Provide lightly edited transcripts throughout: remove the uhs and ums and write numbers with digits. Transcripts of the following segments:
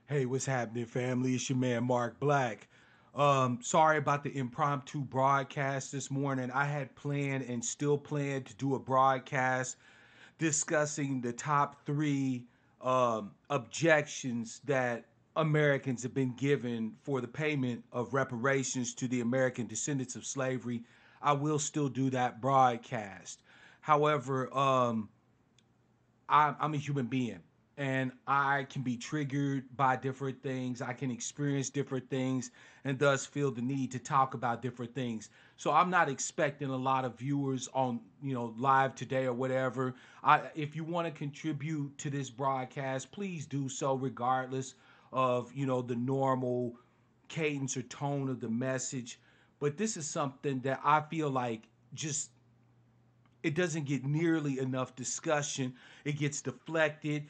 Hey, what's happening, family? It's your man Mark Black. Sorry about the impromptu broadcast this morning. I had planned and still plan to do a broadcast discussing the top three objections that Americans have been given for the payment of reparations to the American descendants of slavery. I will still do that broadcast. However, I'm a human being and I can be triggered by different things. I can experience different things and thus feel the need to talk about different things. So I'm not expecting a lot of viewers on, live today or whatever. If you want to contribute to this broadcast, please do so regardless of, the normal cadence or tone of the message. But this is something that I feel like just it doesn't get nearly enough discussion. It gets deflected.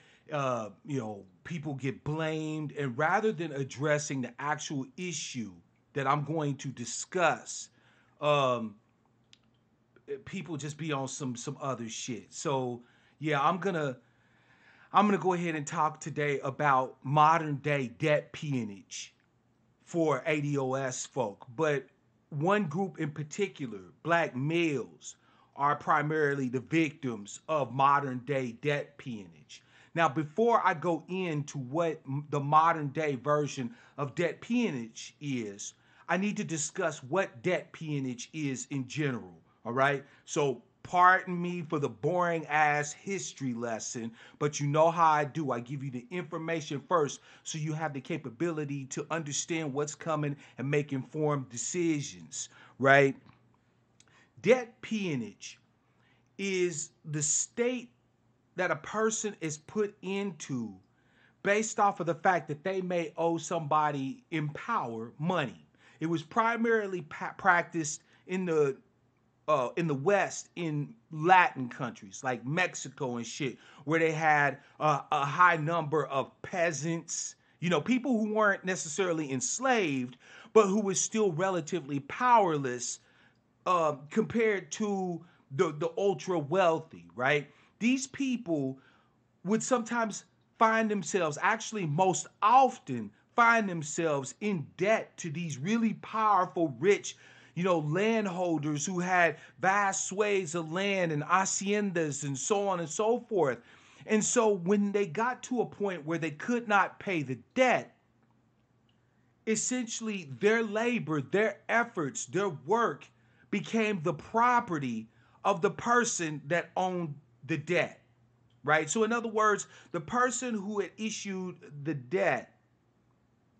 People get blamed, and rather than addressing the actual issue that I'm going to discuss, um, people just be on some other shit. So yeah, I'm gonna go ahead and talk today about modern day debt peonage for ADOS folk, but one group in particular, black males, are primarily the victims of modern day debt peonage. Now, before I go into what the modern day version of debt peonage is, I need to discuss what debt peonage is in general. All right. So, pardon me for the boring ass history lesson, but you know how I do. I give you the information first so you have the capability to understand what's coming and make informed decisions, right? Debt peonage is the state that a person is put into based off of the fact that they may owe somebody in power money. It was primarily practiced in the West, in Latin countries like Mexico and shit, where they had a high number of peasants, people who weren't necessarily enslaved, but who were still relatively powerless compared to the ultra wealthy, right? These people would sometimes find themselves, actually most often find themselves in debt to these really powerful, rich, landholders who had vast swathes of land and haciendas and so on and so forth. And so when they got to a point where they could not pay the debt, essentially their labor, their efforts, their work became the property of the person that owned the debt, right? So, in other words, the person who had issued the debt,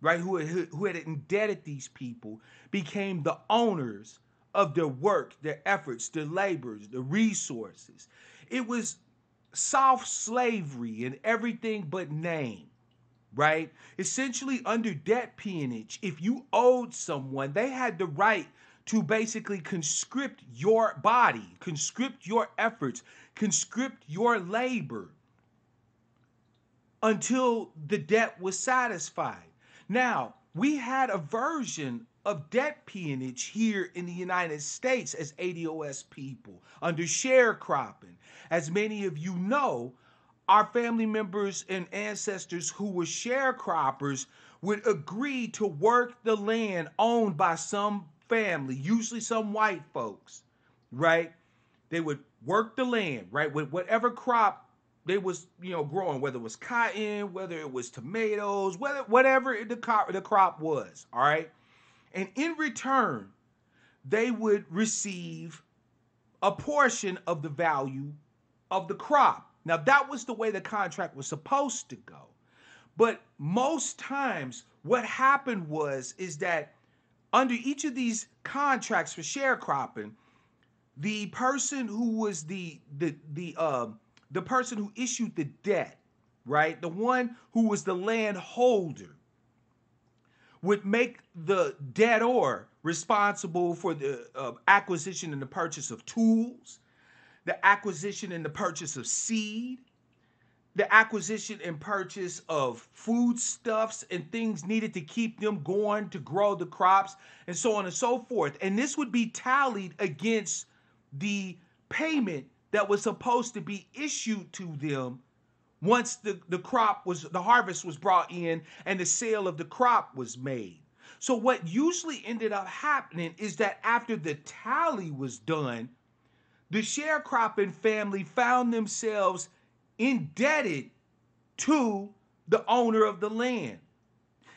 right, who had indebted these people, became the owners of their work, their efforts, their labors, the resources. It was soft slavery in everything but name, right? Essentially, under debt peonage, if you owed someone, they had the right to basically conscript your body, conscript your efforts, conscript your labor until the debt was satisfied. Now, we had a version of debt peonage here in the United States as ADOS people under sharecropping. As many of you know, our family members and ancestors who were sharecroppers would agree to work the land owned by some family, usually some white folks, right? They would work the land, right, with whatever crop they was, growing, whether it was cotton, whether it was tomatoes, whatever the crop was, all right? And in return, they would receive a portion of the value of the crop. Now, that was the way the contract was supposed to go. But most times what happened is that under each of these contracts for sharecropping, the person who was the person who issued the debt, right? The one who was the landholder would make the debtor responsible for the acquisition and the purchase of tools, the acquisition and the purchase of seed, the acquisition and purchase of foodstuffs and things needed to keep them going to grow the crops, and so on and so forth. And this would be tallied against the payment that was supposed to be issued to them once the harvest was brought in and the sale of the crop was made. So what usually ended up happening is that after the tally was done, the sharecropping family found themselves indebted to the owner of the land.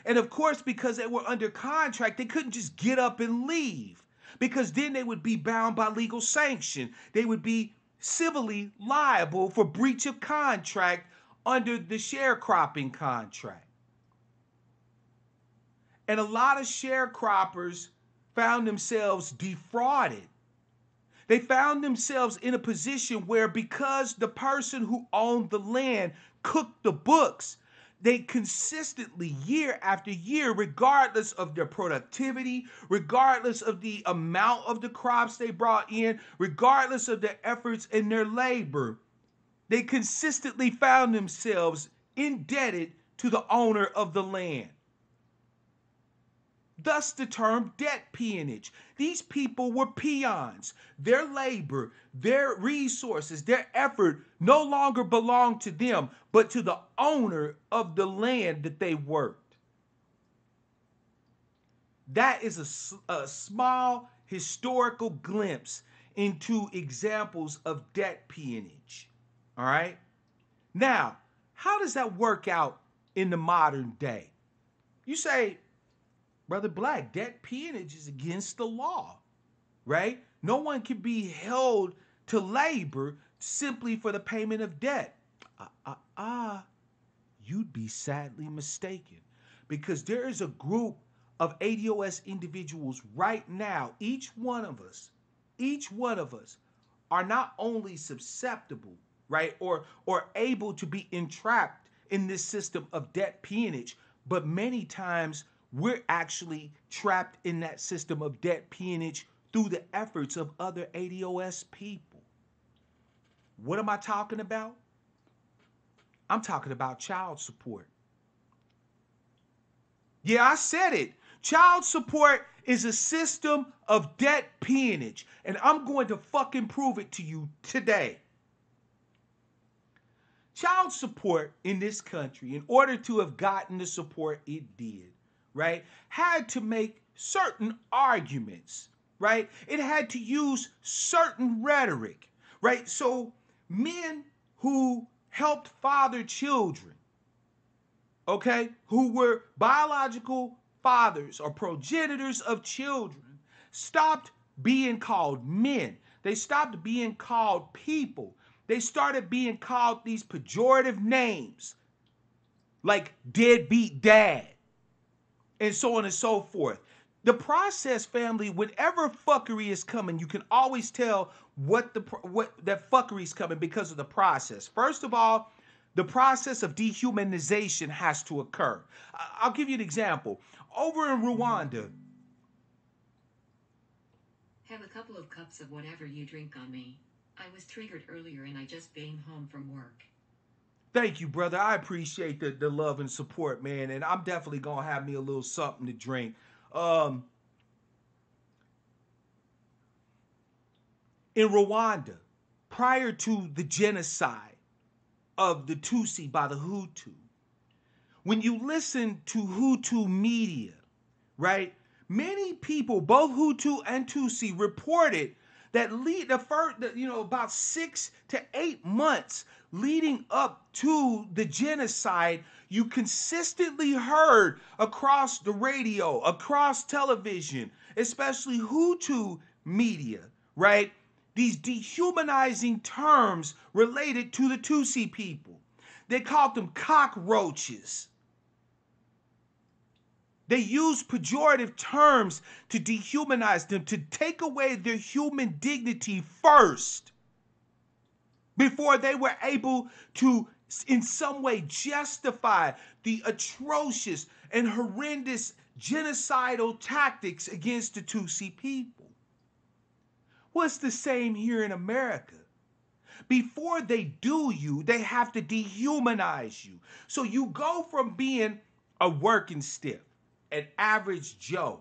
And of course, because they were under contract, they couldn't just get up and leave, because then they would be bound by legal sanction. They would be civilly liable for breach of contract under the sharecropping contract. And a lot of sharecroppers found themselves defrauded. They found themselves in a position where, because the person who owned the land cooked the books, they consistently, year after year, regardless of their productivity, regardless of the amount of the crops they brought in, regardless of their efforts and their labor, they consistently found themselves indebted to the owner of the land. Thus the term debt peonage. These people were peons. Their labor, their resources, their effort no longer belonged to them, but to the owner of the land that they worked. That is a small historical glimpse into examples of debt peonage. All right? Now, how does that work out in the modern day? You say, Brother Black, debt peonage is against the law, right? No one can be held to labor simply for the payment of debt. You'd be sadly mistaken, because there is a group of ADOS individuals right now, each one of us are not only susceptible, right, or able to be entrapped in this system of debt peonage, but many times we're actually trapped in that system of debt peonage through the efforts of other ADOS people. What am I talking about? I'm talking about child support. Yeah, I said it. Child support is a system of debt peonage, and I'm going to fucking prove it to you today. Child support in this country, in order to have gotten the support it did, right, had to make certain arguments, right? It had to use certain rhetoric, right? So men who helped father children, okay, who were biological fathers or progenitors of children, stopped being called men. They stopped being called people. They started being called these pejorative names like deadbeat dad and so on and so forth. The process, family, whenever fuckery is coming, you can always tell what that fuckery is coming because of the process. First of all, the process of dehumanization has to occur. I'll give you an example. Over in Rwanda, Have a couple of cups of whatever you drink on me. I was triggered earlier and I just came home from work. Thank you, brother. I appreciate the love and support, man. And I'm definitely gonna have me a little something to drink. Um, in Rwanda, prior to the genocide of the Tutsi by the Hutu, when you listen to Hutu media, right? Many people, both Hutu and Tutsi, reported that the first, about 6 to 8 months leading up to the genocide, you consistently heard across the radio, across television, especially Hutu media, right? These dehumanizing terms related to the Tutsi people. They called them cockroaches. They use pejorative terms to dehumanize them, to take away their human dignity first, before they were able to, in some way, justify the atrocious and horrendous genocidal tactics against the Tutsi people. Well, it's the same here in America. Before they do you, they have to dehumanize you. So you go from being a working stiff, an average Joe,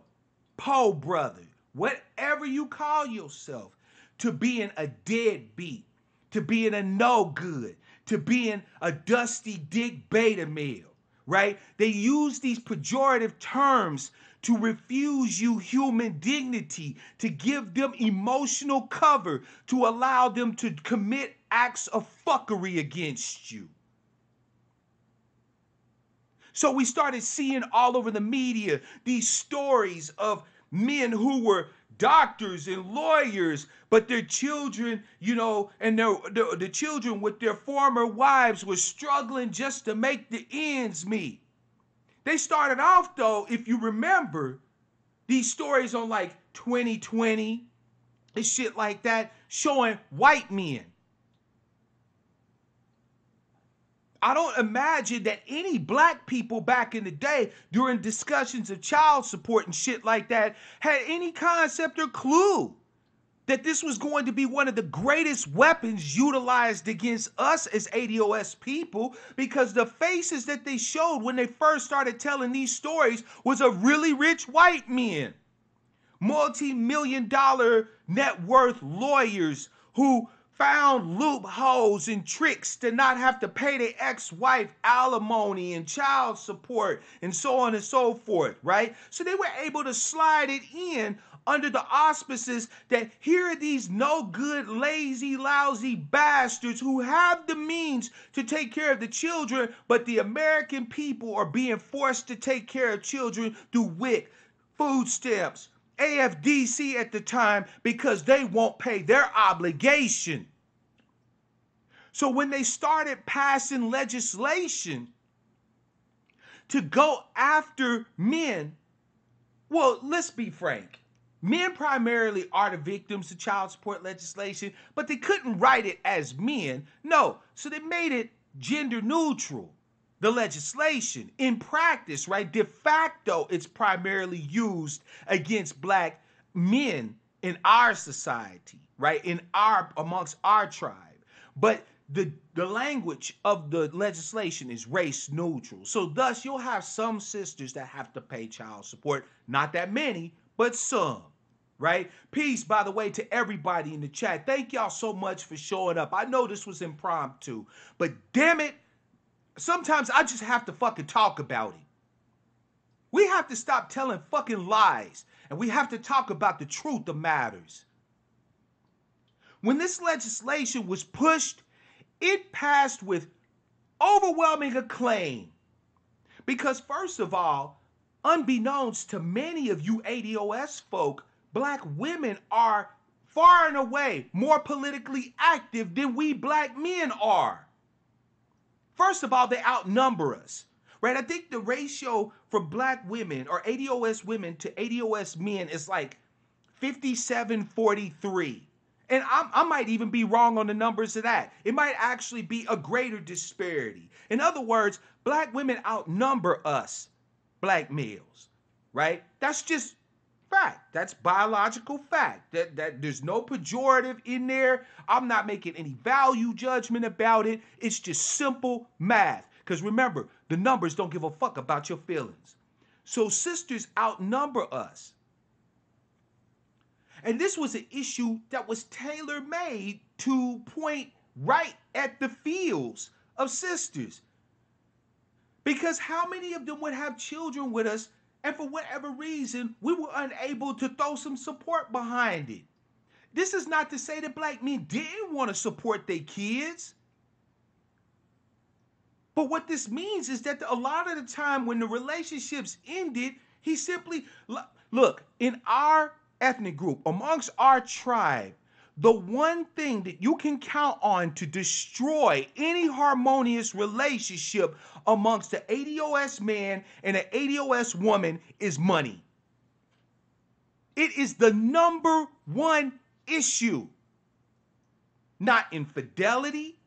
po brother, whatever you call yourself, to being a deadbeat, to being a no good, to being a dusty dick beta male, right? They use these pejorative terms to refuse you human dignity, to give them emotional cover, to allow them to commit acts of fuckery against you. So we started seeing all over the media these stories of men who were doctors and lawyers, but their children, and the children with their former wives were struggling just to make the ends meet. They started off, though, if you remember, these stories on like 2020 and shit like that, showing white men. I don't imagine that any black people back in the day during discussions of child support and shit like that had any concept or clue that this was going to be one of the greatest weapons utilized against us as ADOS people, because the faces that they showed when they first started telling these stories was of really rich white men, multi-million-dollar net worth lawyers who found loopholes and tricks to not have to pay their ex-wife alimony and child support and so on and so forth, right? So they were able to slide it in under the auspices that here are these no good, lazy, lousy bastards who have the means to take care of the children, but the American people are being forced to take care of children through WIC, food stamps, AFDC at the time, because they won't pay their obligation. So when they started passing legislation to go after men, well, let's be frank. Men primarily are the victims of child support legislation, but they couldn't write it as men. No, so they made it gender neutral. The legislation, in practice, right, de facto, it's primarily used against black men in our society, right, amongst our tribe. But the language of the legislation is race neutral. So thus, you'll have some sisters that have to pay child support, not that many, but some. Right? Peace, by the way, to everybody in the chat. Thank y'all so much for showing up. I know this was impromptu, but damn it, sometimes I just have to fucking talk about it. We have to stop telling fucking lies, and we have to talk about the truth of matters. When this legislation was pushed, it passed with overwhelming acclaim. Because first of all, unbeknownst to many of you ADOS folk, black women are far and away more politically active than we black men are. First of all, they outnumber us, right? I think the ratio for black women or ADOS women to ADOS men is like 57-43. And I might even be wrong on the numbers of that. It might actually be a greater disparity. In other words, black women outnumber us, black males, right? That's just fact. That's biological fact. That there's no pejorative in there. I'm not making any value judgment about it. It's just simple math. Because remember, the numbers don't give a fuck about your feelings. So sisters outnumber us. And this was an issue that was tailor-made to point right at the feels of sisters. Because how many of them would have children with us, and for whatever reason, we were unable to throw some support behind it? This is not to say that black men didn't want to support their kids. But what this means is that a lot of the time when the relationships ended, he simply, look, in our ethnic group, amongst our tribe, the one thing that you can count on to destroy any harmonious relationship amongst the ADOS man and an ADOS woman is money. It is the number one issue. Not infidelity,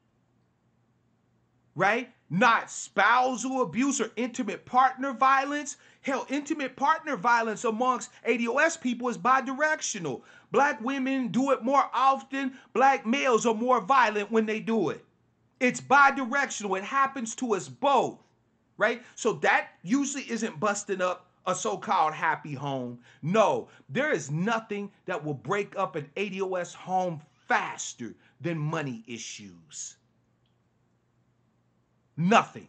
right? Not spousal abuse or intimate partner violence. Hell, intimate partner violence amongst ADOS people is bidirectional. Black women do it more often. Black males are more violent when they do it. It's bidirectional. It happens to us both, right? So that usually isn't busting up a so-called happy home. No, there is nothing that will break up an ADOS home faster than money issues. Nothing.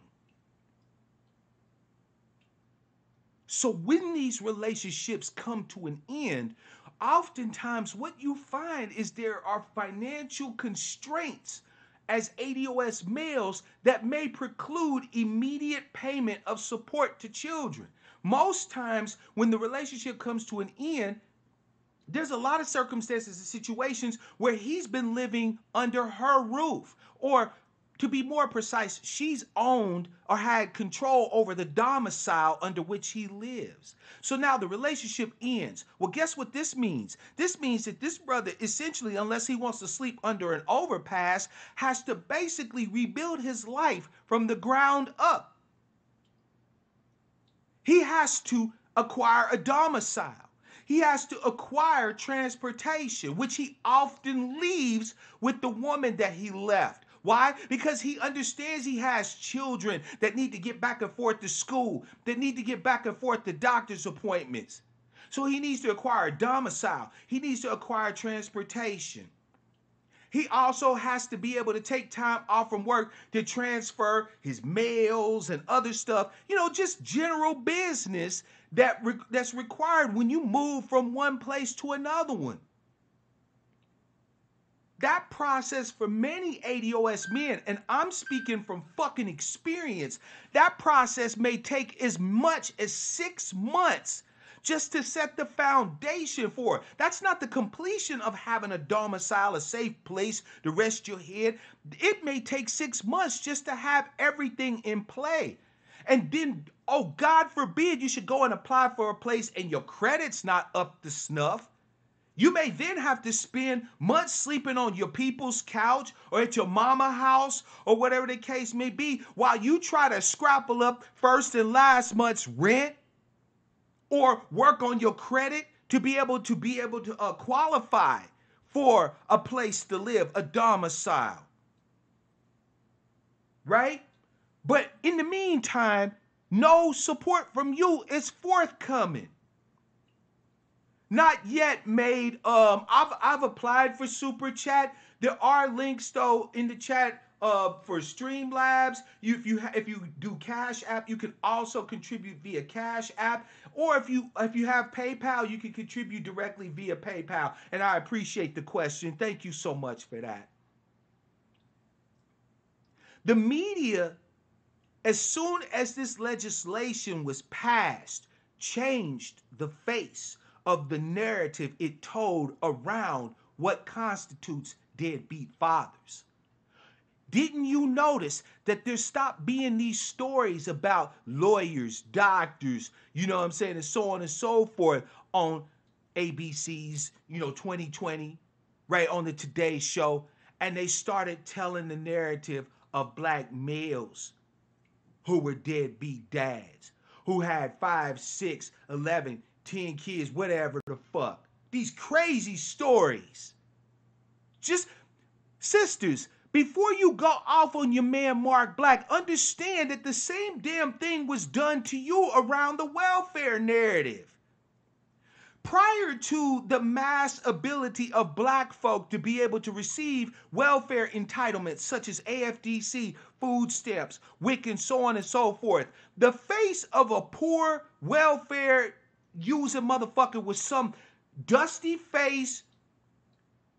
So when these relationships come to an end, oftentimes what you find is there are financial constraints as ADOS males that may preclude immediate payment of support to children. Most times when the relationship comes to an end, there's a lot of circumstances and situations where he's been living under her roof, or to be more precise, she's owned or had control over the domicile under which he lives. So now the relationship ends. Well, guess what this means? This means that this brother essentially, unless he wants to sleep under an overpass, has to basically rebuild his life from the ground up. He has to acquire a domicile. He has to acquire transportation, which he often leaves with the woman that he left. Why? Because he understands he has children that need to get back and forth to school, that need to get back and forth to doctor's appointments. So he needs to acquire a domicile. He needs to acquire transportation. He also has to be able to take time off from work to transfer his mails and other stuff, just general business that's required when you move from one place to another one. That process for many ADOS men, and I'm speaking from fucking experience, that process may take as much as 6 months just to set the foundation for it. That's not the completion of having a domicile, a safe place to rest your head. It may take 6 months just to have everything in play. And then, oh, God forbid, you should go and apply for a place and your credit's not up to snuff. You may then have to spend months sleeping on your people's couch or at your mama house or whatever the case may be while you try to scrapple up first and last month's rent or work on your credit to be able to qualify for a place to live, a domicile. Right? But in the meantime, no support from you is forthcoming. Not yet made. I've applied for Super Chat. There are links though in the chat for Streamlabs. If you do Cash App, you can also contribute via Cash App. Or if you have PayPal, you can contribute directly via PayPal. And I appreciate the question. Thank you so much for that. The media, as soon as this legislation was passed, changed the face of the narrative it told around what constitutes deadbeat fathers. Didn't you notice that there stopped being these stories about lawyers, doctors, and so on and so forth on ABC's, 2020, right, on the Today Show, and they started telling the narrative of black males who were deadbeat dads, who had 5, 6, 11, 10 kids, whatever the fuck. These crazy stories. Just, sisters, before you go off on your man Mark Black, understand that the same damn thing was done to you around the welfare narrative. Prior to the mass ability of black folk to be able to receive welfare entitlements such as AFDC, food stamps, WIC, and so on and so forth, the face of a poor welfare using motherfucker with some dusty face,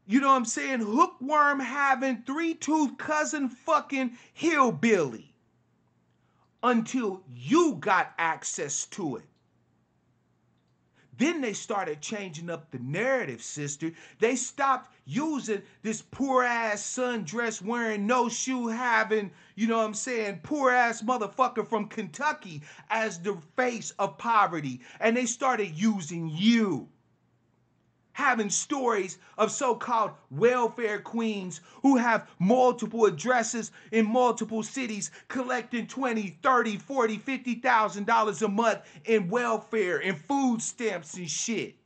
you know what I'm saying, hookworm having, three-tooth cousin fucking hillbilly, until you got access to it. Then they started changing up the narrative, sister. They stopped using this poor ass sundress wearing, no shoe having, you know what I'm saying, poor ass motherfucker from Kentucky as the face of poverty. And they started using you. Having stories of so-called welfare queens who have multiple addresses in multiple cities collecting $20, $30, $40, $50,000 a month in welfare and food stamps and shit.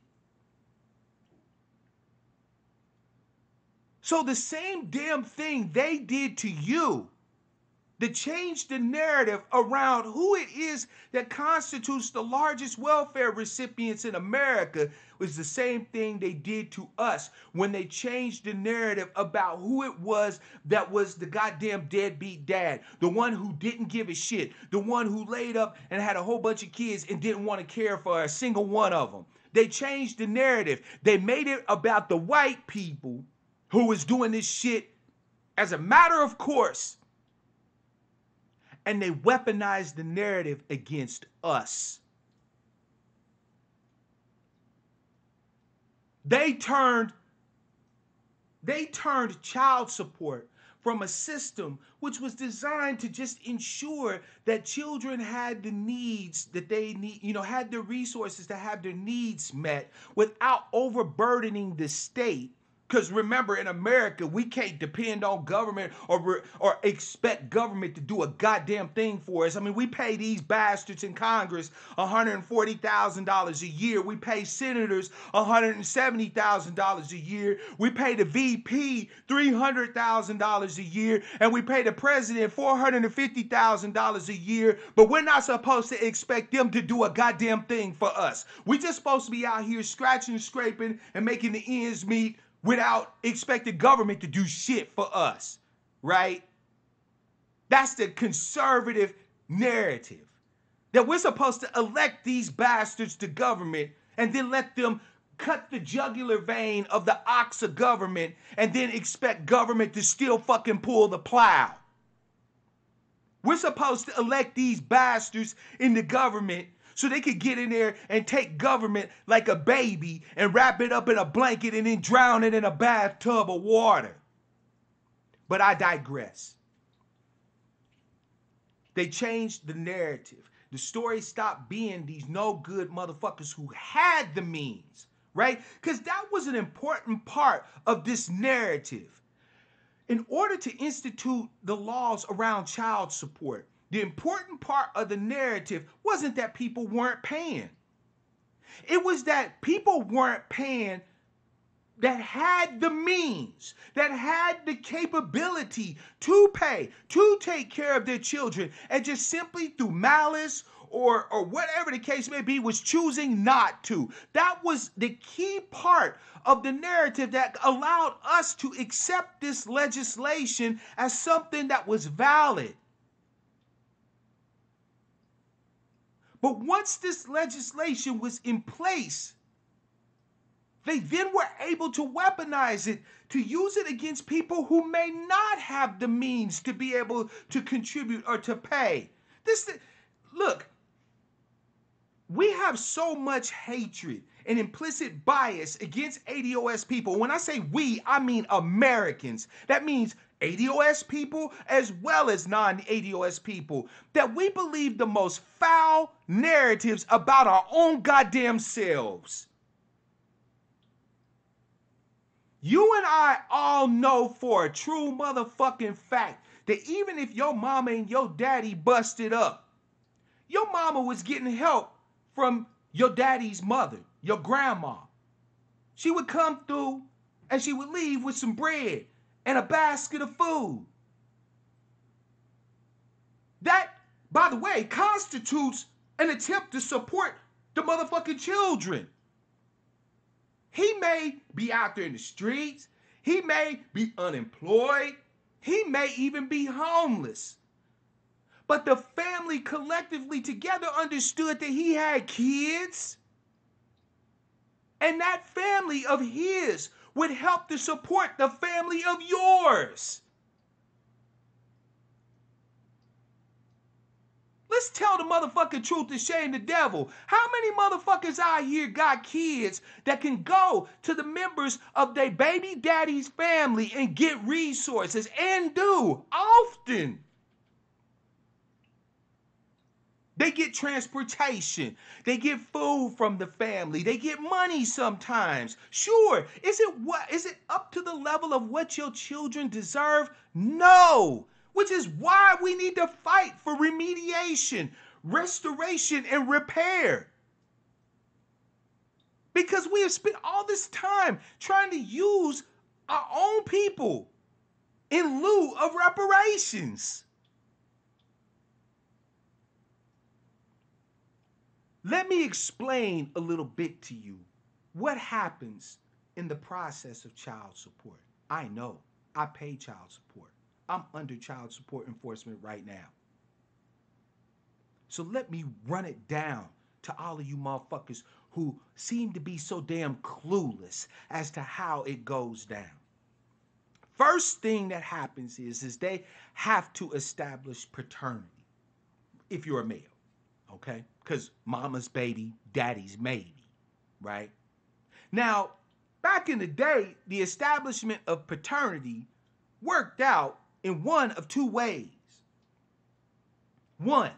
So the same damn thing they did to you to change the narrative around who it is that constitutes the largest welfare recipients in America was the same thing they did to us when they changed the narrative about who it was that was the goddamn deadbeat dad, the one who didn't give a shit, the one who laid up and had a whole bunch of kids and didn't want to care for a single one of them. They changed the narrative. They made it about the white people who was doing this shit as a matter of course. And they weaponized the narrative against us. They turned child support from a system which was designed to just ensure that children had the needs that they need, you know, had the resources to have their needs met without overburdening the state. Because remember, in America, we can't depend on government or expect government to do a goddamn thing for us. I mean, we pay these bastards in Congress $140,000 a year. We pay senators $170,000 a year. We pay the VP $300,000 a year. And we pay the president $450,000 a year. But we're not supposed to expect them to do a goddamn thing for us. We're just supposed to be out here scratching and scraping and making the ends meet without expecting government to do shit for us, right? That's the conservative narrative. That we're supposed to elect these bastards to government and then let them cut the jugular vein of the ox of government and then expect government to still fucking pull the plow. We're supposed to elect these bastards into government so they could get in there and take government like a baby and wrap it up in a blanket and then drown it in a bathtub of water. But I digress. They changed the narrative. The story stopped being these no good motherfuckers who had the means, right? Because that was an important part of this narrative. In order to institute the laws around child support, the important part of the narrative wasn't that people weren't paying. It was that people weren't paying that had the means, that had the capability to pay, to take care of their children, and just simply through malice or whatever the case may be, was choosing not to. That was the key part of the narrative that allowed us to accept this legislation as something that was valid. But once this legislation was in place, they then were able to weaponize it, to use it against people who may not have the means to be able to contribute or to pay. Look, we have so much hatred and implicit bias against ADOS people. When I say we, I mean Americans. That means ADOS people as well as non-ADOS people, that we believe the most foul narratives about our own goddamn selves. You and I all know for a true motherfucking fact that even if your mama and your daddy busted up, your mama was getting help from your daddy's mother, your grandma. She would come through and she would leave with some bread and a basket of food. That, by the way, constitutes an attempt to support the motherfucking children. He may be out there in the streets. He may be unemployed. He may even be homeless. But the family collectively together understood that he had kids. And that family of his would help to support the family of yours. Let's tell the motherfucking truth and shame the devil. How many motherfuckers out here got kids that can go to the members of their baby daddy's family and get resources, and do often? They get transportation. They get food from the family. They get money sometimes. Sure, is it up to the level of what your children deserve? No. Which is why we need to fight for remediation, restoration, and repair. Because we have spent all this time trying to use our own people in lieu of reparations. Let me explain a little bit to you what happens in the process of child support. I know, I pay child support. I'm under child support enforcement right now. So let me run it down to all of you motherfuckers who seem to be so damn clueless as to how it goes down. First thing that happens is they have to establish paternity if you're a male, okay? Because mama's baby, daddy's maybe, right? Now, back in the day, the establishment of paternity worked out in one of two ways. One,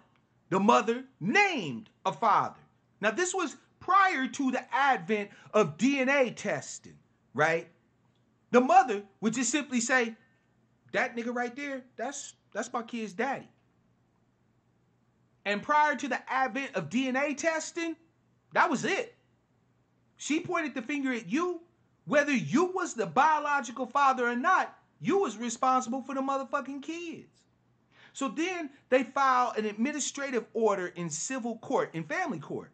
the mother named a father. Now, this was prior to the advent of DNA testing, right? The mother would just simply say, that nigga right there, that's my kid's daddy. And prior to the advent of DNA testing, that was it. She pointed the finger at you. Whether you was the biological father or not, you was responsible for the motherfucking kids. So then they filed an administrative order in civil court, in family court,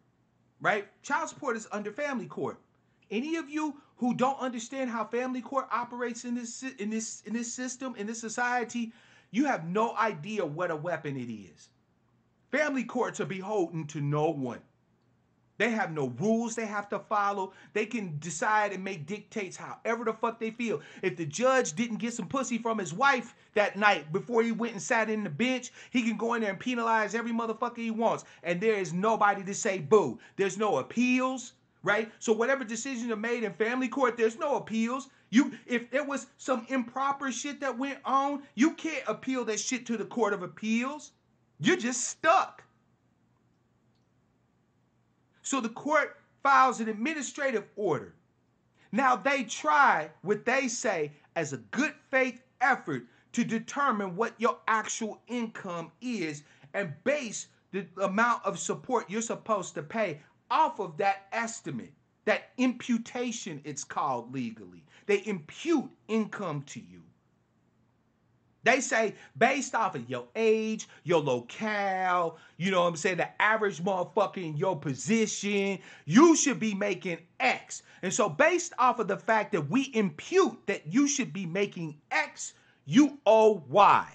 right? Child support is under family court. Any of you who don't understand how family court operates in this system, in this society, you have no idea what a weapon it is. Family courts are beholden to no one. They have no rules they have to follow. They can decide and make dictates however the fuck they feel. If the judge didn't get some pussy from his wife that night before he went and sat in the bench, he can go in there and penalize every motherfucker he wants. And there is nobody to say boo. There's no appeals, right? So whatever decisions are made in family court, there's no appeals. If there was some improper shit that went on, you can't appeal that shit to the Court of Appeals. You're just stuck. So the court files an administrative order. Now they try what they say as a good faith effort to determine what your actual income is and base the amount of support you're supposed to pay off of that estimate, that imputation it's called legally. They impute income to you. They say based off of your age, your locale, you know what I'm saying, the average motherfucker in your position, you should be making X. And so based off of the fact that we impute that you should be making X, you owe Y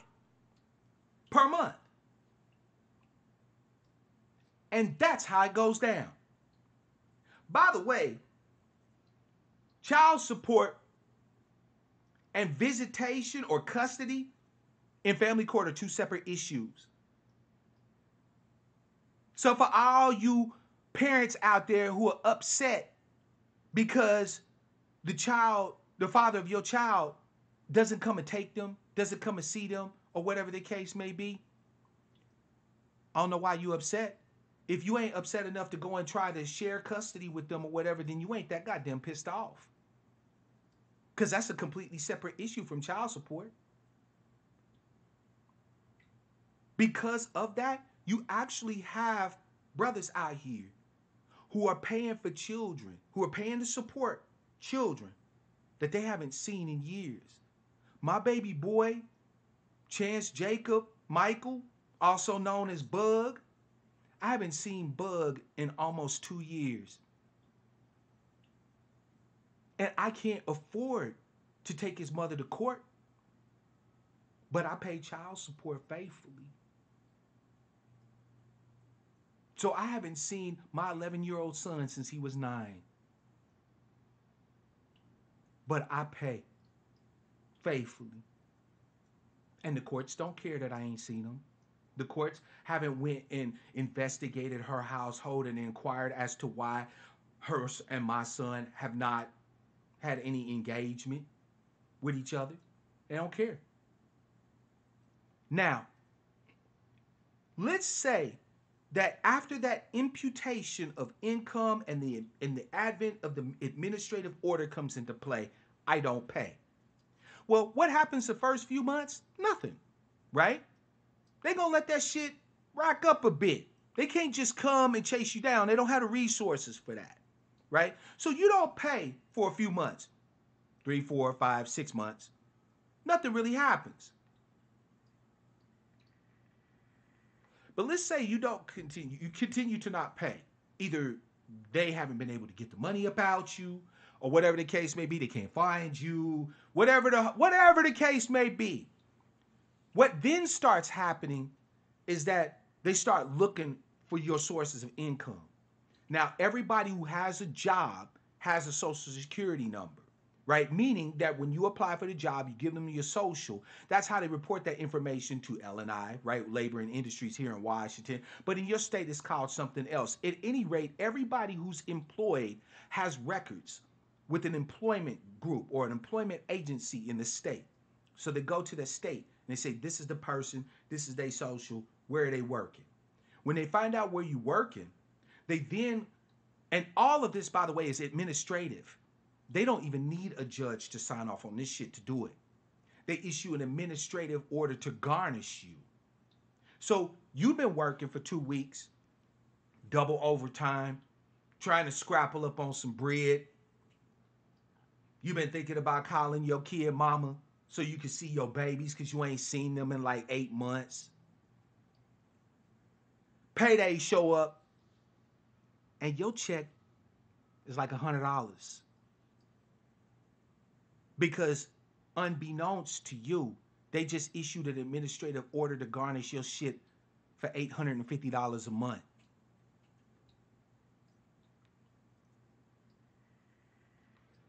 per month. And that's how it goes down. By the way, child support and visitation or custody in family court are two separate issues. So for all you parents out there who are upset because the father of your child doesn't come and take them, doesn't come and see them, or whatever the case may be, I don't know why you upset. If you ain't upset enough to go and try to share custody with them or whatever, then you ain't that goddamn pissed off. Because that's a completely separate issue from child support. Because of that, you actually have brothers out here who are paying for children, who are paying to support children that they haven't seen in years. My baby boy, Chance Jacob Michael, also known as Bug, I haven't seen Bug in almost 2 years. And I can't afford to take his mother to court, but I pay child support faithfully. So I haven't seen my 11-year-old son since he was 9, but I pay faithfully. And the courts don't care that I ain't seen him. The courts haven't went and investigated her household and inquired as to why her and my son have not had any engagement with each other. They don't care. Now, let's say that after that imputation of income and the advent of the administrative order comes into play, I don't pay. Well, what happens the first few months? Nothing, right? They gonna let that shit rock up a bit. They can't just come and chase you down. They don't have the resources for that, right? So you don't pay for a few months, 3, 4, 5, 6 months. Nothing really happens. But let's say you don't continue, you continue to not pay. Either they haven't been able to get the money about you, or whatever the case may be, they can't find you, whatever the case may be. What then starts happening is that they start looking for your sources of income. Now, everybody who has a job has a social security number, right? Meaning that when you apply for the job, you give them your social. That's how they report that information to L&I, right? Labor and Industries here in Washington. But in your state, it's called something else. At any rate, everybody who's employed has records with an employment group or an employment agency in the state. So they go to the state and they say, this is the person, this is their social, where are they working? When they find out where you're working, they then, and all of this, by the way, is administrative. They don't even need a judge to sign off on this shit to do it. They issue an administrative order to garnish you. So you've been working for 2 weeks, double overtime, trying to scrapple up on some bread. You've been thinking about calling your kid mama so you can see your babies because you ain't seen them in like 8 months. Payday show up and your check is like $100. Because unbeknownst to you, they just issued an administrative order to garnish your shit for $850 a month.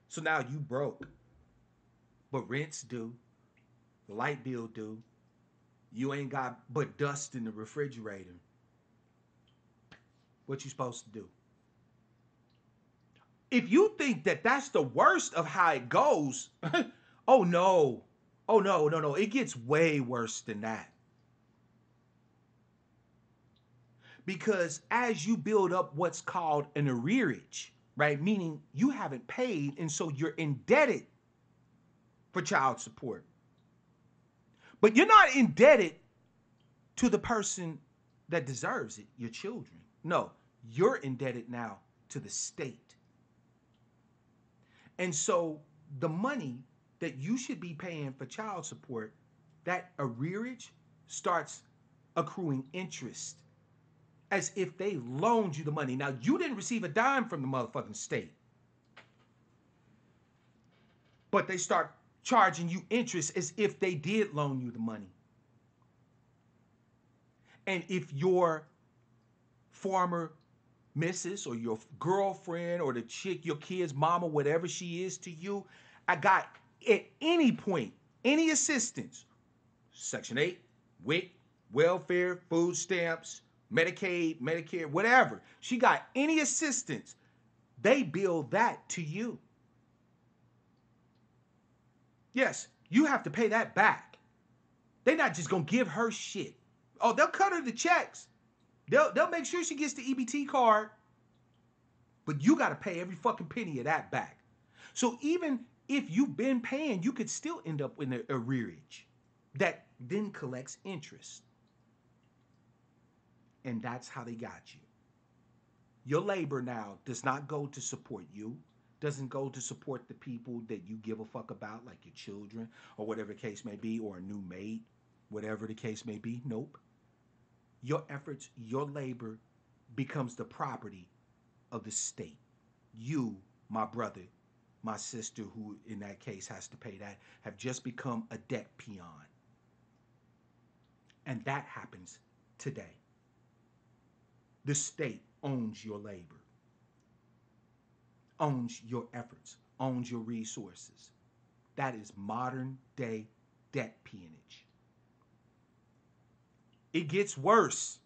So now you broke. But rents do. The light bill do. You ain't got but dust in the refrigerator. What you supposed to do? If you think that that's the worst of how it goes, oh no. Oh no, no, no. It gets way worse than that. Because as you build up what's called an arrearage, right? Meaning you haven't paid and so you're indebted for child support. But you're not indebted to the person that deserves it, your children. No, you're indebted now to the state. And so the money that you should be paying for child support, that arrearage starts accruing interest as if they loaned you the money. Now, you didn't receive a dime from the motherfucking state, but they start charging you interest as if they did loan you the money. And if your former missus or your girlfriend or the chick, your kid's mama, whatever she is to you, I got at any point, any assistance, Section 8, WIC, welfare, food stamps, Medicaid, Medicare, whatever, she got any assistance, they bill that to you. Yes, you have to pay that back. They're not just going to give her shit. Oh, they'll cut her the checks. They'll make sure she gets the EBT card. But you got to pay every fucking penny of that back. So even if you've been paying, you could still end up in an arrearage that then collects interest. And that's how they got you. Your labor now does not go to support you, doesn't go to support the people that you give a fuck about, like your children or whatever the case may be, or a new mate, whatever the case may be. Nope. Your efforts, your labor becomes the property of the state. You, my brother, my sister, who in that case has to pay that, have just become a debt peon. And that happens today. The state owns your labor, owns your efforts, owns your resources. That is modern day debt peonage. It gets worse.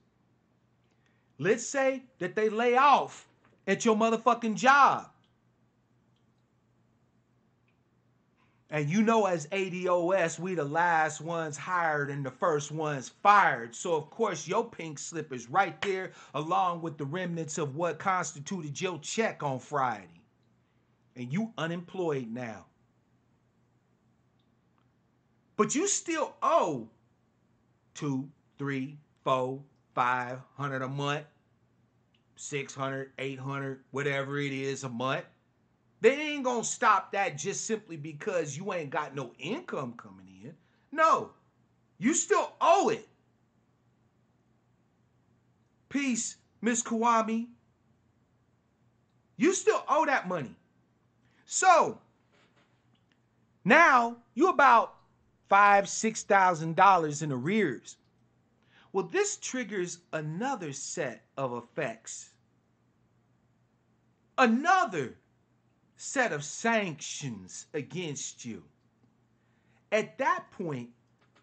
Let's say that they lay off at your motherfucking job. And you know, as ADOS, we the last ones hired and the first ones fired. So, of course, your pink slip is right there along with the remnants of what constituted your check on Friday. And you unemployed now. But you still owe 2, 3, 4, 500 a month, 600, 800, whatever it is a month. They ain't gonna stop that just simply because you ain't got no income coming in. No, you still owe it. Peace, Miss Kawami. You still owe that money. So now you about $5,000-$6,000 in arrears. Well, this triggers another set of effects. Another set of sanctions against you. At that point,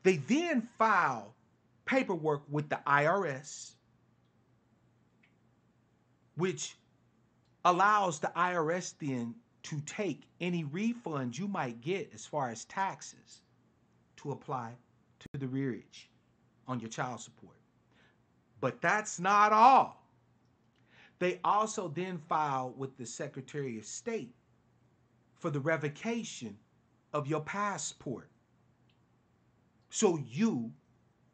they then file paperwork with the IRS, which allows the IRS then to take any refunds you might get as far as taxes to apply to the rearage on your child support. But that's not all. They also then file with the Secretary of State for the revocation of your passport. So you,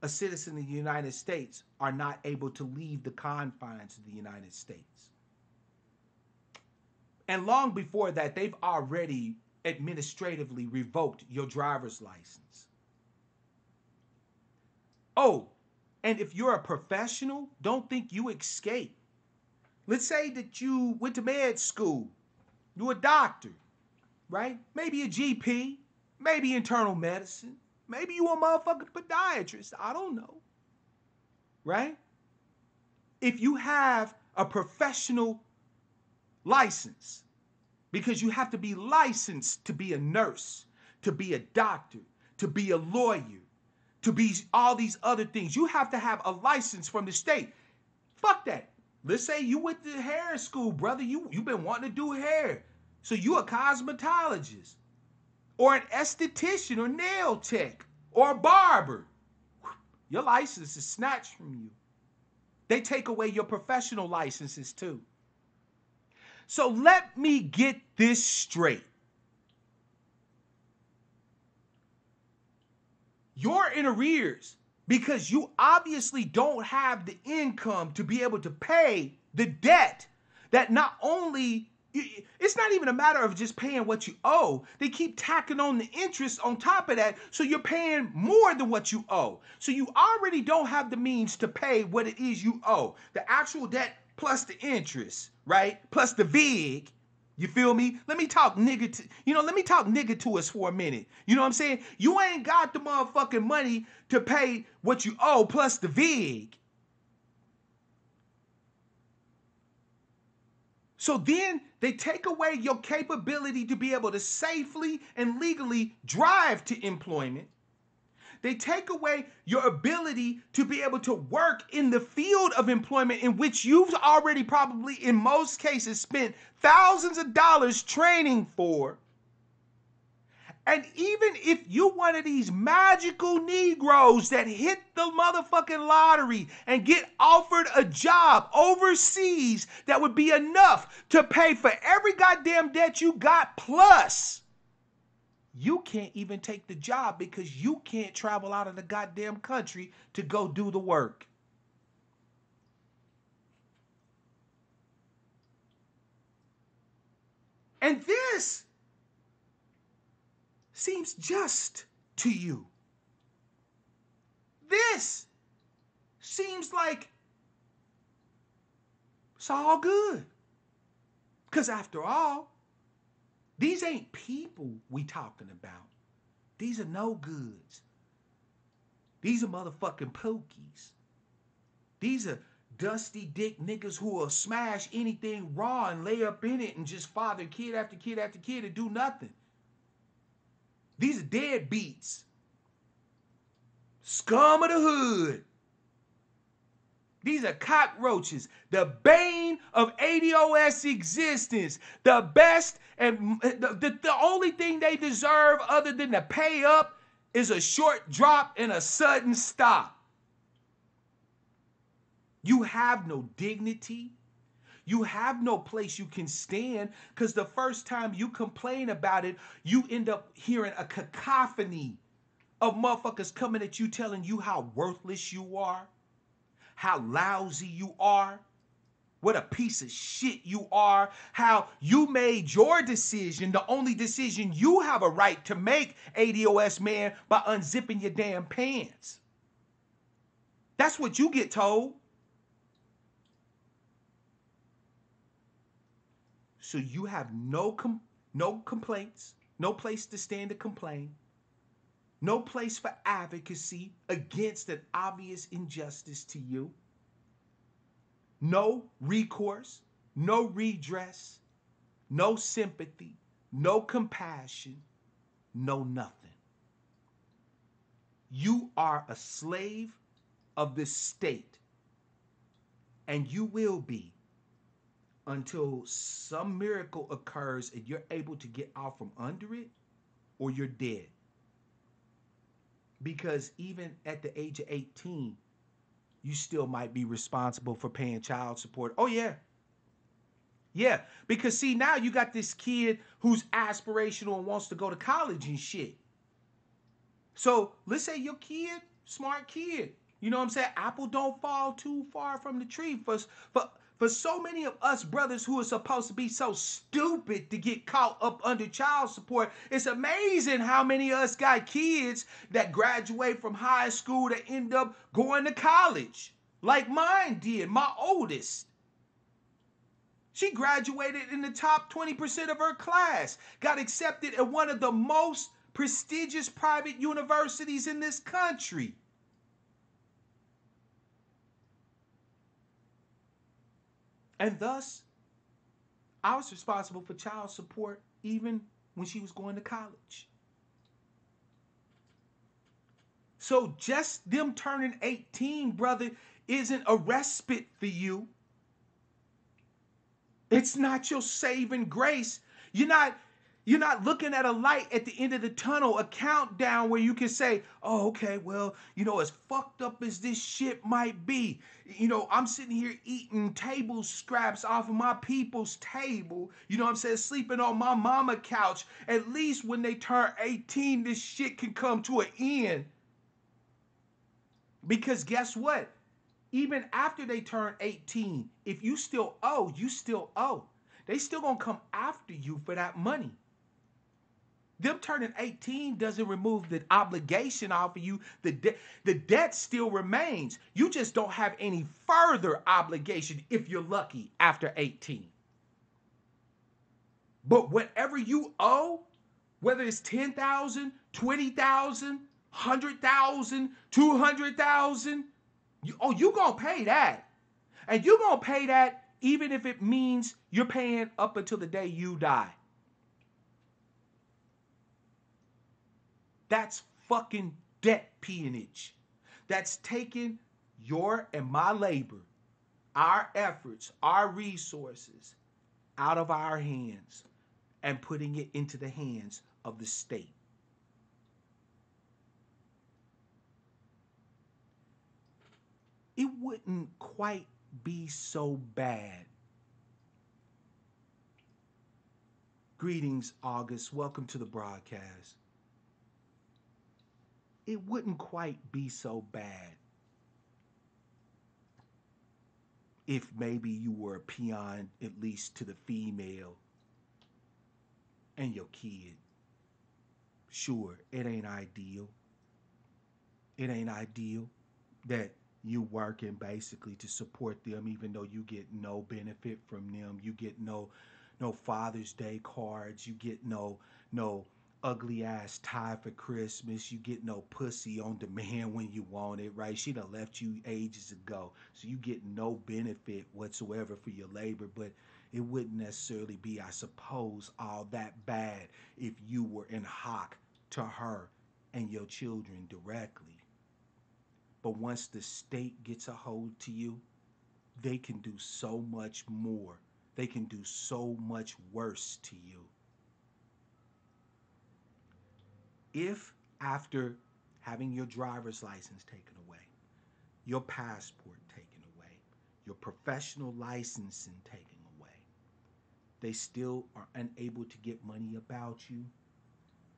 a citizen of the United States, are not able to leave the confines of the United States. And long before that, they've already administratively revoked your driver's license. Oh, and if you're a professional, don't think you escape. Let's say that you went to med school, you're a doctor, right? Maybe a GP, maybe internal medicine, maybe you a motherfucking podiatrist, I don't know, right? If you have a professional license, because you have to be licensed to be a nurse, to be a doctor, to be a lawyer, to be all these other things. You have to have a license from the state. Fuck that. Let's say you went to hair school, brother. You've been wanting to do hair. So you a cosmetologist or an esthetician or nail tech or a barber. Your license is snatched from you. They take away your professional licenses too. So let me get this straight. You're in arrears because you obviously don't have the income to be able to pay the debt that not only, it's not even a matter of just paying what you owe. They keep tacking on the interest on top of that, so you're paying more than what you owe. So you already don't have the means to pay what it is you owe. The actual debt plus the interest, right? Plus the VIG. You feel me? Let me talk nigga to us for a minute. You know what I'm saying? You ain't got the motherfucking money to pay what you owe plus the VIG. So then they take away your capability to be able to safely and legally drive to employment. They take away your ability to be able to work in the field of employment in which you've already probably, in most cases, spent thousands of dollars training for. And even if you're one of these magical Negroes that hit the motherfucking lottery and get offered a job overseas that would be enough to pay for every goddamn debt you got plus, you can't even take the job because you can't travel out of the goddamn country to go do the work. And this seems just to you. This seems like it's all good. Because after all, these ain't people we talking about. These are no goods. These are motherfucking pokies. These are dusty dick niggas who will smash anything raw and lay up in it and just father kid after kid after kid and do nothing. These are deadbeats. Scum of the hood. These are cockroaches, the bane of ADOS existence, the best, and the only thing they deserve other than to pay up is a short drop and a sudden stop. You have no dignity. You have no place you can stand, because the first time you complain about it, you end up hearing a cacophony of motherfuckers coming at you telling you how worthless you are, how lousy you are, what a piece of shit you are, how you made your decision, the only decision you have a right to make, ADOS man, by unzipping your damn pants. That's what you get told. So you have no complaints, no place to stand to complain, no place for advocacy against an obvious injustice to you. No recourse, no redress, no sympathy, no compassion, no nothing. You are a slave of this state, and you will be until some miracle occurs and you're able to get out from under it, or you're dead. Because even at the age of 18, you still might be responsible for paying child support. Oh, yeah. Yeah, because see, now you got this kid who's aspirational and wants to go to college and shit. So let's say your kid, smart kid, you know what I'm saying? Apple don't fall too far from the tree. For so many of us brothers who are supposed to be so stupid to get caught up under child support, it's amazing how many of us got kids that graduate from high school to end up going to college. Like mine did, my oldest. She graduated in the top 20% of her class, got accepted at one of the most prestigious private universities in this country. And thus, I was responsible for child support even when she was going to college. So just them turning 18, brother, isn't a respite for you. It's not your saving grace. You're not looking at a light at the end of the tunnel, a countdown where you can say, oh, okay, well, as fucked up as this shit might be, I'm sitting here eating table scraps off of my people's table, you know what I'm saying, sleeping on my mama couch. At least when they turn 18, this shit can come to an end. Because guess what? Even after they turn 18, if you still owe, you still owe. They still gonna come after you for that money. Them turning 18 doesn't remove the obligation off of you. The debt still remains. You just don't have any further obligation if you're lucky after 18. But whatever you owe, whether it's 10,000, 20,000, 100,000, 200,000, you gonna pay that. And you gonna pay that even if it means you're paying up until the day you die. That's fucking debt peonage. That's taking your and my labor, our efforts, our resources out of our hands and putting it into the hands of the state. It wouldn't quite be so bad. Greetings, August. Welcome to the broadcast. It wouldn't quite be so bad if maybe you were a peon, at least to the female, and your kid. Sure, it ain't ideal. It ain't ideal that you working basically to support them, even though you get no benefit from them. You get no Father's Day cards. You get no ugly ass tie for Christmas. You get no pussy on demand when you want it, right? She done left you ages ago. So you get no benefit whatsoever for your labor, but it wouldn't necessarily be, I suppose, all that bad if you were in hock to her and your children directly. But once the state gets a hold to you, they can do so much more. They can do so much worse to you. If after having your driver's license taken away, your passport taken away, your professional licensing taken away, they still are unable to get money about you,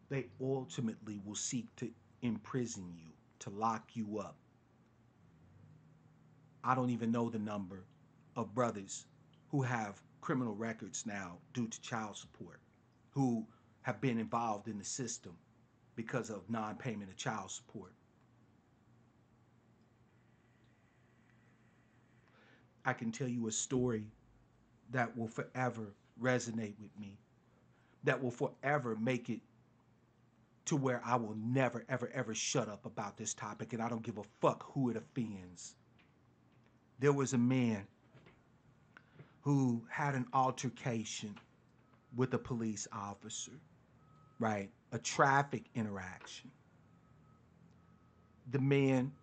they ultimately will seek to imprison you, to lock you up. I don't even know the number of brothers who have criminal records now due to child support, who have been involved in the system because of non payment of child support. I can tell you a story that will forever resonate with me, that will forever make it to where I will never, ever, ever shut up about this topic, and I don't give a fuck who it offends. There was a man who had an altercation with a police officer, right? A traffic interaction. The man